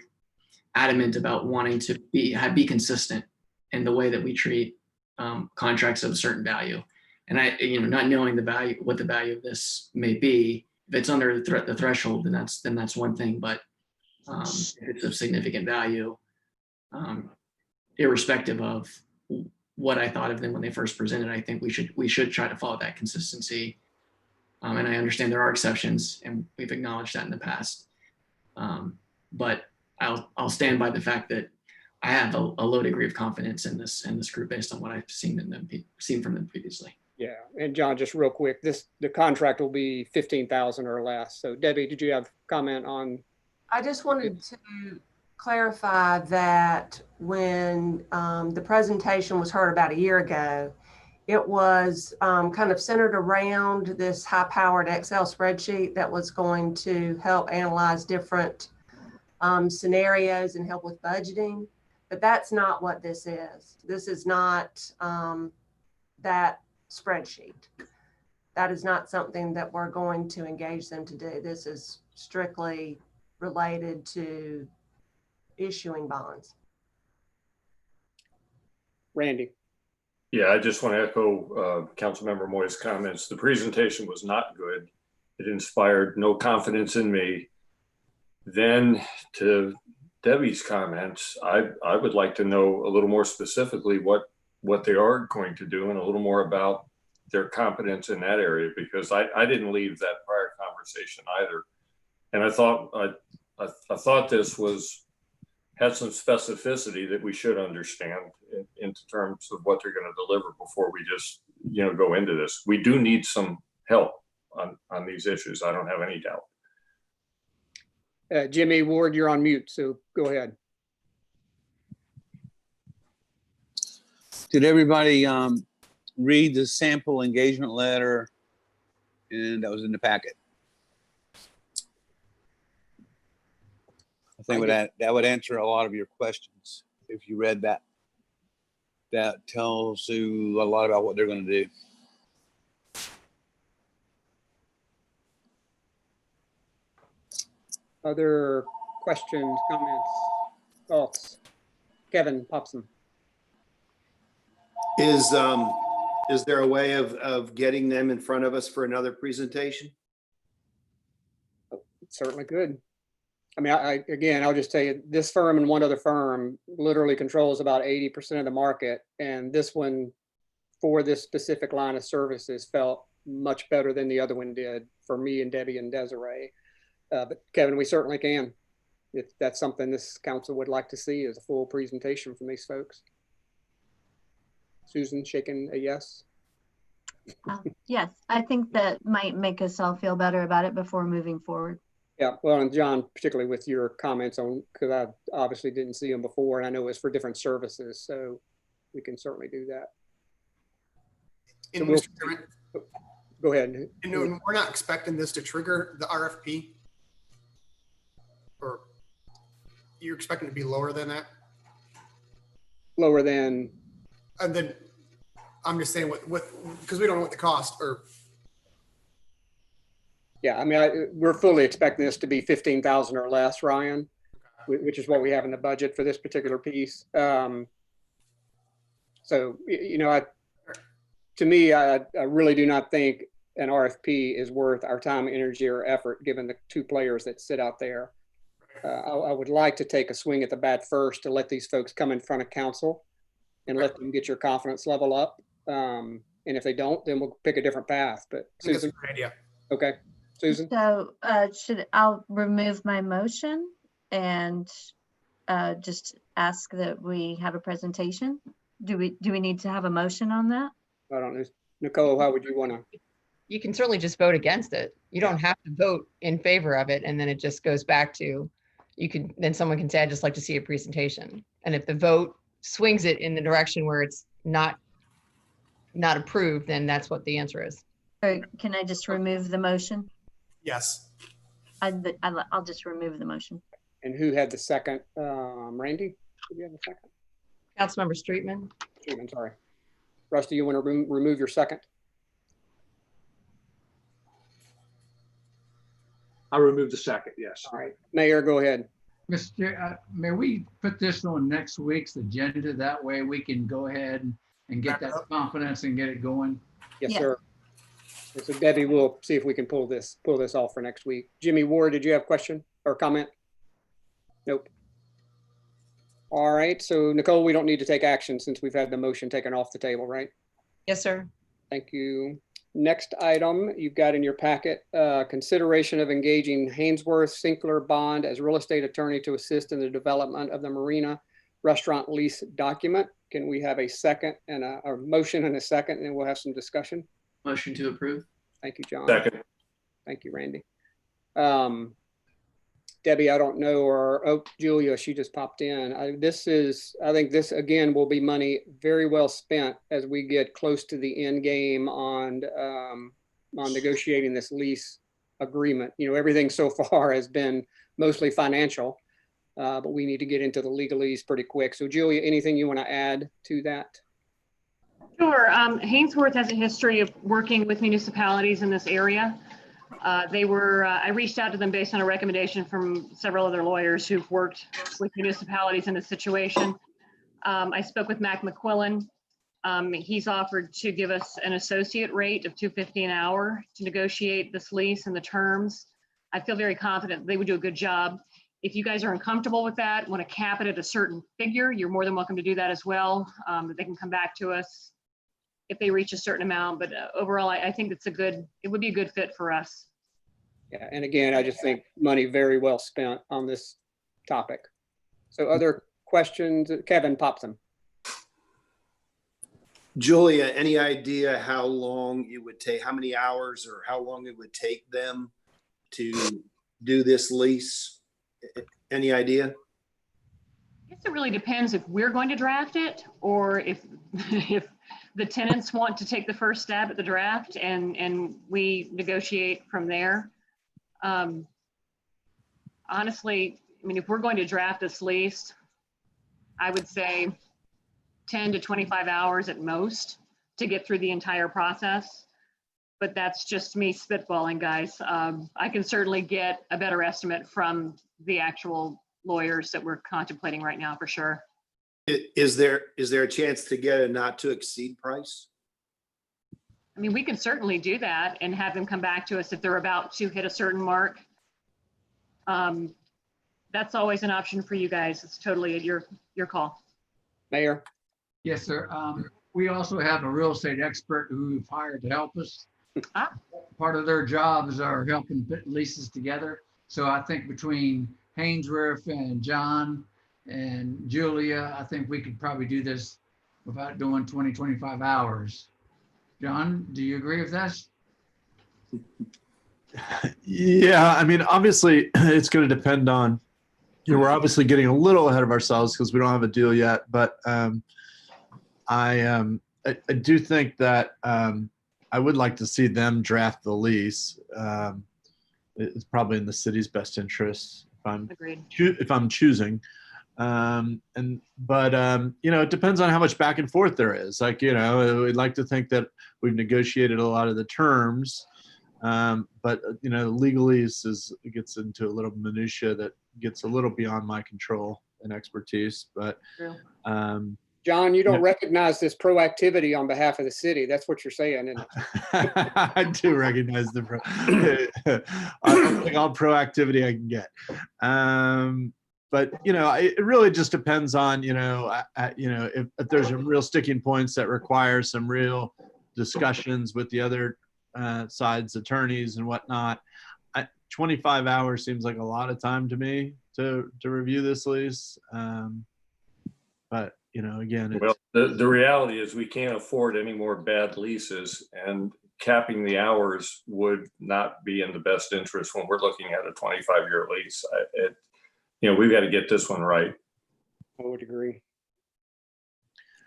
adamant about wanting to be consistent in the way that we treat contracts of a certain value. And not knowing what the value of this may be, if it's under the threshold, then that's one thing. But if it's of significant value, irrespective of what I thought of them when they first presented, I think we should try to follow that consistency. And I understand there are exceptions, and we've acknowledged that in the past. But I'll stand by the fact that I have a low degree of confidence in this group based on what I've seen from them previously. Yeah, and John, just real quick, the contract will be 15,000 or less. So Debbie, did you have comment on? I just wanted to clarify that when the presentation was heard about a year ago, it was kind of centered around this high-powered Excel spreadsheet that was going to help analyze different scenarios and help with budgeting. But that's not what this is. This is not that spreadsheet. That is not something that we're going to engage them to do. This is strictly related to issuing bonds. Randy. Yeah, I just want to echo Councilmember Moy's comments. The presentation was not good. It inspired no confidence in me. Then to Debbie's comments, I would like to know a little more specifically what they are going to do and a little more about their competence in that area, because I didn't leave that prior conversation either. And I thought this had some specificity that we should understand in terms of what they're going to deliver before we just go into this. We do need some help on these issues. I don't have any doubt. Jimmy Ward, you're on mute, so go ahead. Did everybody read the sample engagement letter and that was in the packet? I think that would answer a lot of your questions if you read that. That tells you a lot about what they're going to do. Other questions, comments, thoughts? Kevin Popson. Is there a way of getting them in front of us for another presentation? Certainly could. I mean, again, I'll just tell you, this firm and one other firm literally controls about 80% of the market. And this one, for this specific line of services, felt much better than the other one did for me and Debbie and Desiree. But Kevin, we certainly can. If that's something this council would like to see, is a full presentation from these folks. Susan shaking a yes. Yes, I think that might make us all feel better about it before moving forward. Yeah, well, and John, particularly with your comments on, because I obviously didn't see them before, and I know it was for different services, so we can certainly do that. So Mr. Chairman, go ahead. And we're not expecting this to trigger the RFP, or you're expecting it to be lower than that? lower than, And then I'm just saying because we don't know what the cost or. yeah, I mean, we're fully expecting this to be 15,000 or less, Ryan, which is what we have in the budget for this particular piece. So, you know, to me, I really do not think an RFP is worth our time, energy, or effort, given the two players that sit out there. I would like to take a swing at the bat first to let these folks come in front of council and let them get your confidence level up. And if they don't, then we'll pick a different path. But I think that's Susan, a great idea. okay, Susan. So I'll remove my motion and just ask that we have a presentation. Do we need to have a motion on that? I don't know. Nicole, how would you want to? You can certainly just vote against it. You don't have to vote in favor of it. And then it just goes back to, then someone can say, I'd just like to see a presentation. And if the vote swings it in the direction where it's not approved, then that's what the answer is. Or can I just remove the motion? Yes. I'll just remove the motion. And who had the second? Randy, did you have the second? Councilmember Streetman. Streetman, sorry. Rusty, you want to remove your second? I removed the second, yes. All right, Mayor, go ahead. Mr. May we put this on next week's agenda? That way we can go ahead and get that confidence and get it going. Yes, sir. So Debbie, we'll see if we can pull this off for next week. Jimmy Ward, did you have a question or comment? Nope. All right, so Nicole, we don't need to take action since we've had the motion taken off the table, right? Yes, sir. Thank you. Next item you've got in your packet, consideration of engaging Hainsworth Sinkler Bond as real estate attorney to assist in the development of the Marina restaurant lease document. Can we have a second and a motion and a second, and then we'll have some discussion? Motion to approve. Thank you, John. Second. Thank you, Randy. Debbie, I don't know, or Julia, she just popped in. I think this again will be money very well spent as we get close to the end game on negotiating this lease agreement. You know, everything so far has been mostly financial, but we need to get into the legalese pretty quick. So Julia, anything you want to add to that? Sure. Hainsworth has a history of working with municipalities in this area. I reached out to them based on a recommendation from several other lawyers who've worked with municipalities in this situation. I spoke with Mac McQuillan. He's offered to give us an associate rate of $250 an hour to negotiate this lease and the terms. I feel very confident they would do a good job. If you guys are uncomfortable with that, want to cap it at a certain figure, you're more than welcome to do that as well. They can come back to us if they reach a certain amount, but overall, I think it would be a good fit for us. Yeah, and again, I just think money very well spent on this topic. So other questions? Kevin, pop them. Julia, any idea how long it would take, how many hours or how long it would take them to do this lease? Any idea? I guess it really depends if we're going to draft it or if the tenants want to take the first stab at the draft and we negotiate from there. Honestly, I mean, if we're going to draft this lease, I would say 10 to 25 hours at most to get through the entire process. But that's just me spitballing, guys. I can certainly get a better estimate from the actual lawyers that we're contemplating right now, for sure. Is there a chance to get a not to exceed price? I mean, we can certainly do that and have them come back to us if they're about to hit a certain mark. That's always an option for you guys. It's totally at your call. Mayor? Yes, sir. We also have a real estate expert who we've hired to help us. Part of their jobs are helping put leases together. So I think between Hainsworth and John and Julia, I think we could probably do this without doing 20, 25 hours. John, do you agree with that? Yeah, I mean, obviously it's going to depend on, we're obviously getting a little ahead of ourselves because we don't have a deal yet, but I do think that I would like to see them draft the lease. It's probably in the city's best interest if I'm choosing. It depends on how much back and forth there is. Like, we'd like to think that we've negotiated a lot of the terms. Legalese it gets into a little minutia that gets a little beyond my control and expertise. But John, you don't recognize this proactivity on behalf of the city. That's what you're saying, isn't it? I do recognize I don't think all proactivity I can get. It really just depends on, if there's some real sticking points that require some real discussions with the other side's attorneys and whatnot. 25 hours seems like a lot of time to me to review this lease. Again, well, the reality is we can't afford any more bad leases, and capping the hours would not be in the best interest when we're looking at a 25-year lease. We've got to get this one right. I would agree.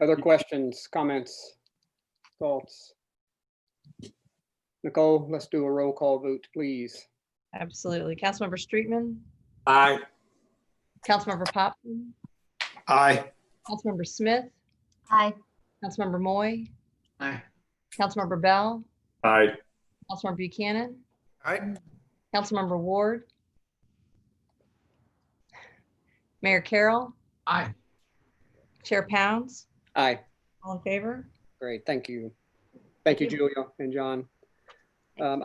Other questions, comments, thoughts? Nicole, let's do a roll call vote, please. Absolutely. Councilmember Streetman, Aye. Councilmember Popson, Aye. Councilmember Smith, Aye. Councilmember Moy, Aye. Councilmember Bell, Aye. Councilmember Buchanan, Aye. Councilmember Ward, Mayor Carroll, Aye. Chair Pounds, Aye. all in favor? Great, thank you. Thank you, Julia and John.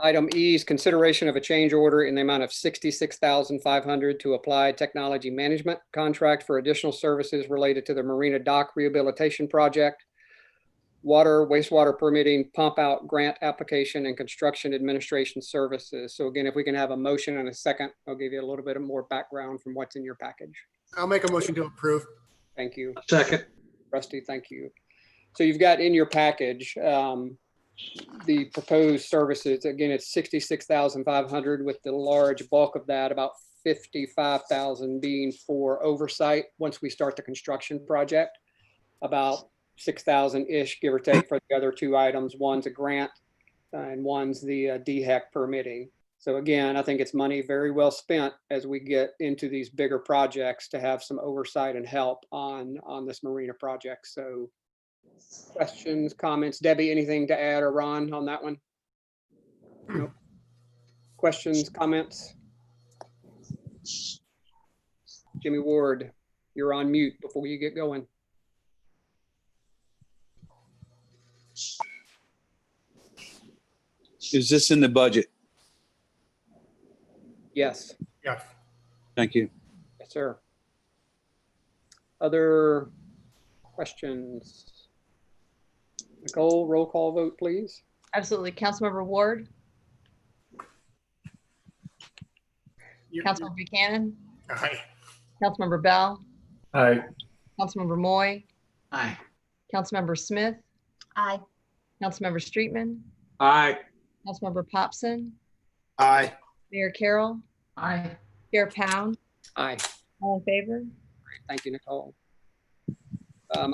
Item E is consideration of a change order in the amount of $66,500 to Applied Technology Management contract for additional services related to the Marina Dock Rehabilitation Project, water, wastewater permitting, pump out grant application, and construction administration services. So again, if we can have a motion and a second, I'll give you a little bit more background from what's in your package. I'll make a motion to approve. Thank you. Second. Rusty, thank you. So you've got in your package the proposed services. Again, it's $66,500 with the large bulk of that, about $55,000 being for oversight once we start the construction project. About 6,000-ish, give or take, for the other two items. One's a grant and one's the DHEC permitting. So again, I think it's money very well spent as we get into these bigger projects to have some oversight and help on this marina project. So questions, comments? Debbie, anything to add, or Ron on that one? Nope. Questions, comments? Jimmy Ward, you're on mute before you get going. Is this in the budget? Yes. Yeah. Thank you. Yes, sir. Other questions? Nicole, roll call vote, please. Absolutely. Councilmember Ward, Councilmember Buchanan, Aye. Councilmember Bell, Aye. Councilmember Moy, Aye. Councilmember Smith, Aye. Councilmember Streetman, Aye. Councilmember Popson, Aye. Mayor Carroll, Aye. Chair Pound, Aye. all in favor? Great, thank you, Nicole.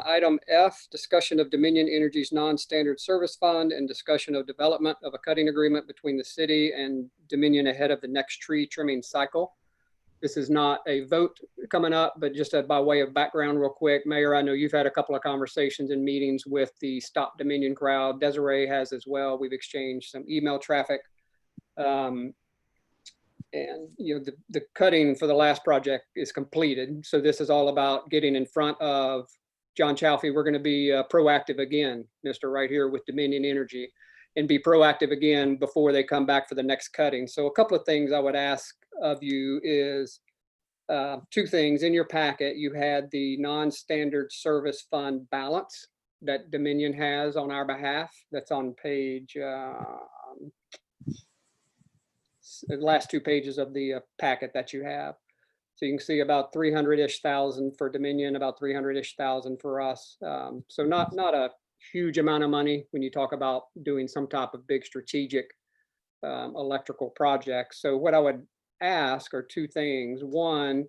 Item F, discussion of Dominion Energy's non-standard service fund and discussion of development of a cutting agreement between the city and Dominion ahead of the next tree trimming cycle. This is not a vote coming up, but just by way of background real quick. Mayor, I know you've had a couple of conversations and meetings with the Stop Dominion crowd. Desiree has as well. We've exchanged some email traffic. And the cutting for the last project is completed. So this is all about getting in front of John Chaffee. We're going to be proactive again, Mr. Right here with Dominion Energy, and be proactive again before they come back for the next cutting. So a couple of things I would ask of you is two things. In your packet, you had the non-standard service fund balance that Dominion has on our behalf. That's on page, the last two pages of the packet that you have. So you can see about 300-ish thousand for Dominion, about 300-ish thousand for us. So not a huge amount of money when you talk about doing some type of big strategic electrical project. So what I would ask are two things. One,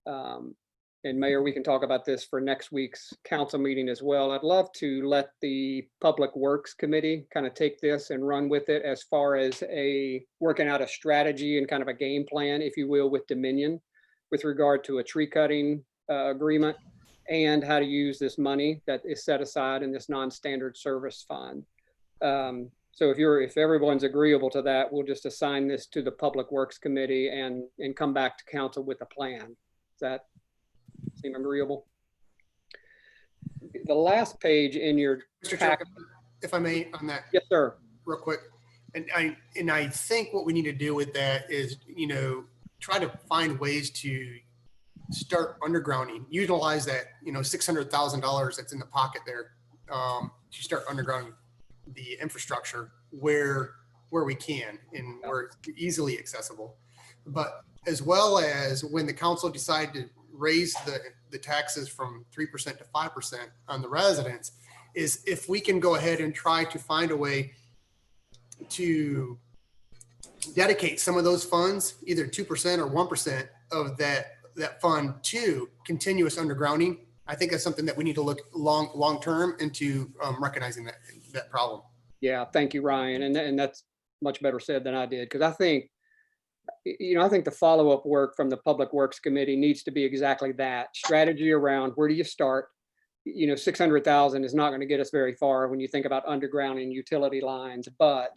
and Mayor, we can talk about this for next week's council meeting as well. I'd love to let the Public Works Committee kind of take this and run with it as far as working out a strategy and kind of a game plan, if you will, with Dominion with regard to a tree cutting agreement and how to use this money that is set aside in this non-standard service fund. So if everyone's agreeable to that, we'll just assign this to the Public Works Committee and come back to council with a plan. Does that seem agreeable? The last page in your Mr. pack. Chair, if I may, on that. Yes, sir. Real quick. And I think what we need to do with that is, try to find ways to start undergrounding, utilize that, $600,000 that's in the pocket there, to start undergrounding the infrastructure where we can and where it's easily accessible. But as well as when the council decided to raise the taxes from 3% to 5% on the residents, is if we can go ahead and try to find a way to dedicate some of those funds, either 2% or 1% of that fund to continuous undergrounding. I think that's something that we need to look long term into recognizing that problem. Yeah, thank you, Ryan. And that's much better said than I did, because I think the follow-up work from the Public Works Committee needs to be exactly that strategy around where do you start. 600,000 is not going to get us very far when you think about undergrounding utility lines, but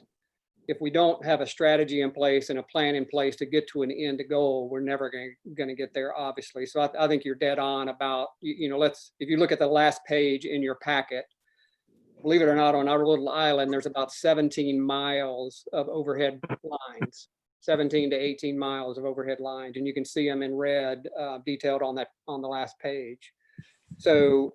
if we don't have a strategy in place and a plan in place to get to an end goal, we're never going to get there, obviously. So I think you're dead on about, if you look at the last page in your packet, believe it or not, on our little island, there's about 17 miles of overhead lines, 17 to 18 miles of overhead lines. And you can see them in red, detailed on the last page. So,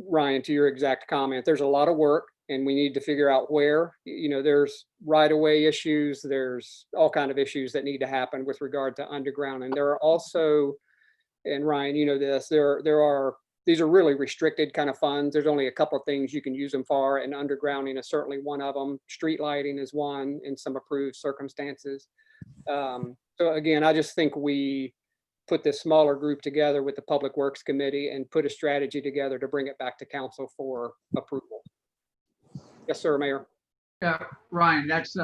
Ryan, to your exact comment, there's a lot of work. And we need to figure out where, there's right-of-way issues, there's all kinds of issues that need to happen with regard to underground. And there are also, and Ryan, this, these are really restricted kind of funds. There's only a couple of things you can use them for, and undergrounding is certainly one of them. Street lighting is one in some approved circumstances. So again, I just think we put this smaller group together with the Public Works Committee and put a strategy together to bring it back to council for approval. Yes, sir, Mayor. Yeah, Ryan, that's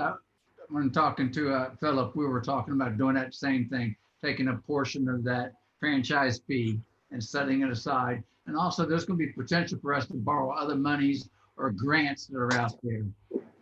when talking to Philip, we were talking about doing that same thing, taking a portion of that franchise fee and setting it aside. And also there's going to be potential for us to borrow other monies or grants that are out there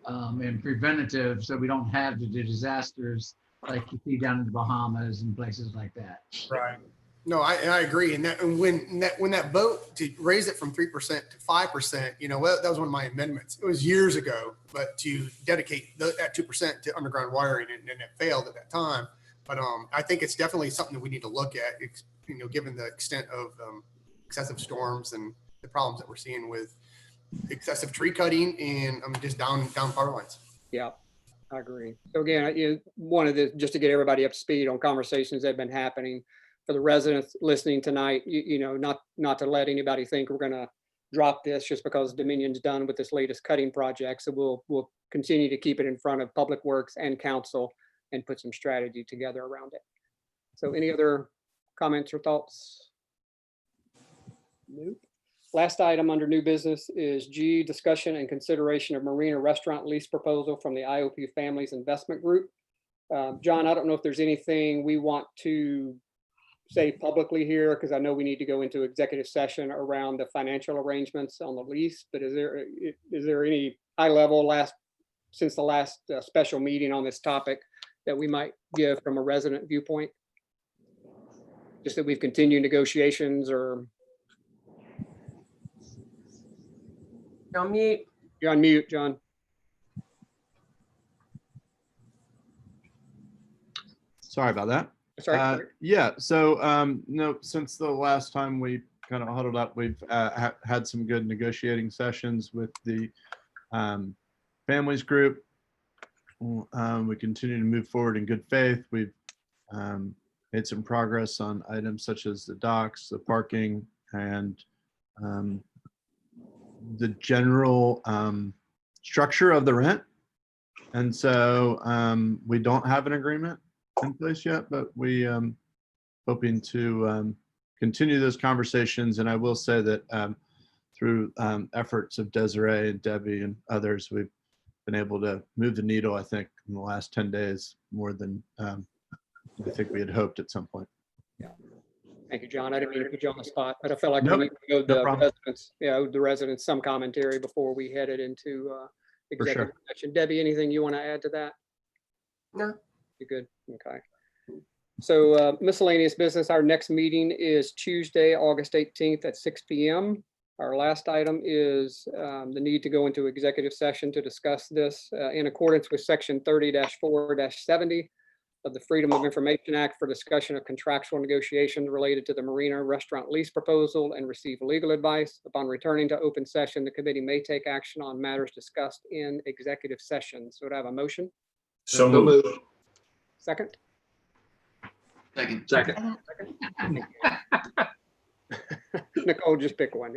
and preventative, so we don't have the disasters like you see down in the Bahamas and places like that. Right. No, I agree. And when that vote to raise it from 3% to 5%, that was one of my amendments. It was years ago, but to dedicate that 2% to underground wiring, and it failed at that time. But I think it's definitely something that we need to look at, given the extent of excessive storms and the problems that we're seeing with excessive tree cutting and just down power lines. Yeah, I agree. So again, wanted just to get everybody up to speed on conversations that have been happening. For the residents listening tonight, not to let anybody think we're going to drop this just because Dominion's done with this latest cutting project. So we'll continue to keep it in front of Public Works and Council and put some strategy together around it. So any other comments or thoughts? Nope. Last item under new business is G, discussion and consideration of marina restaurant lease proposal from the IOP Families Investment Group. John, I don't know if there's anything we want to say publicly here, because I know we need to go into executive session around the financial arrangements on the lease, but is there any high level since the last special meeting on this topic that we might give from a resident viewpoint? Just that we've continued negotiations, or? You're on mute. You're on mute, John. Sorry about that. Sorry. Yeah, so no, since the last time we kind of huddled up, we've had some good negotiating sessions with the families group. We continue to move forward in good faith. We've made some progress on items such as the docks, the parking, and the general structure of the rent. And so we don't have an agreement in place yet, but we hoping to continue those conversations. And I will say that through efforts of Desiree and Debbie and others, we've been able to move the needle, I think, in the last 10 days more than I think we had hoped at some point. Yeah. Thank you, John. I didn't mean to put you on the spot, but I felt like we Nope, need to go no the problem. residents, the residents some commentary before we headed into For sure. executive session. Debbie, anything you want to add to that? No. You good? Okay. So miscellaneous business, our next meeting is Tuesday, August 18th at 6 p.m. Our last item is the need to go into executive session to discuss this in accordance with section 30-4-70 of the Freedom of Information Act for discussion of contractual negotiations related to the marina restaurant lease proposal and receive legal advice. Upon returning to open session, the committee may take action on matters discussed in executive session. So would I have a motion? So moved. Second? Second. Nicole, just pick one.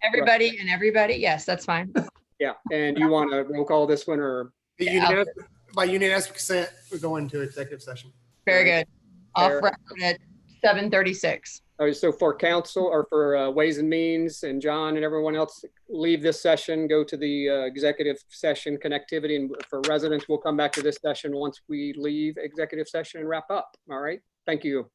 Everybody and everybody. Yes, that's fine. Yeah, and you want to roll call this one or? By unanimous consent, we go into executive session. Very good. Off Fair. record at 7:36. All right, so for council or for Ways and Means and John and everyone else, leave this session, go to the executive session connectivity. And for residents, we'll come back to this session once we leave executive session and wrap up. All right, thank you.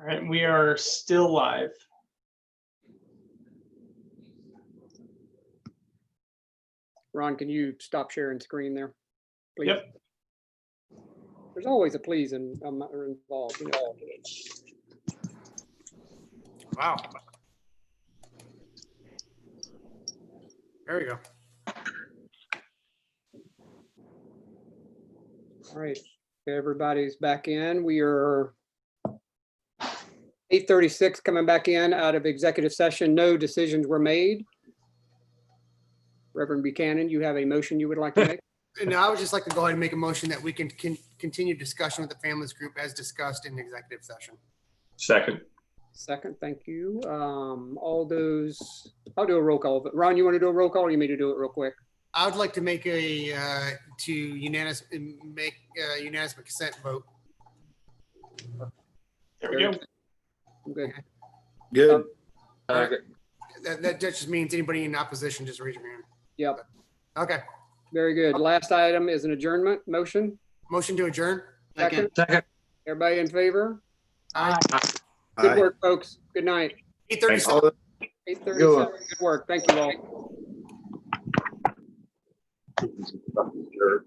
All right, we are still live. Ron, can you stop sharing screen there? Please? Yep. There's always a please and I'm not involved. You know. Wow. There we go. All right, everybody's back in. We are 8:36 coming back in out of executive session. No decisions were made. Reverend Buchanan, you have a motion you would like to make? And I would just like to go ahead and make a motion that we can continue discussion with the families group as discussed in executive session. Second. Second, thank you. All those, I'll do a roll call. But Ron, you want to do a roll call or you want me to do it real quick? I would like to make a unanimous consent vote. There we go. I'm good. Good. That just means anybody in opposition, just raise your hand. Yep. Okay. Very good. Last item is an adjournment motion. Motion to adjourn. Second. Second. Everybody in favor? Aye. Good work, folks. Good night. 8:37. 8:37. Good work. Thank you all.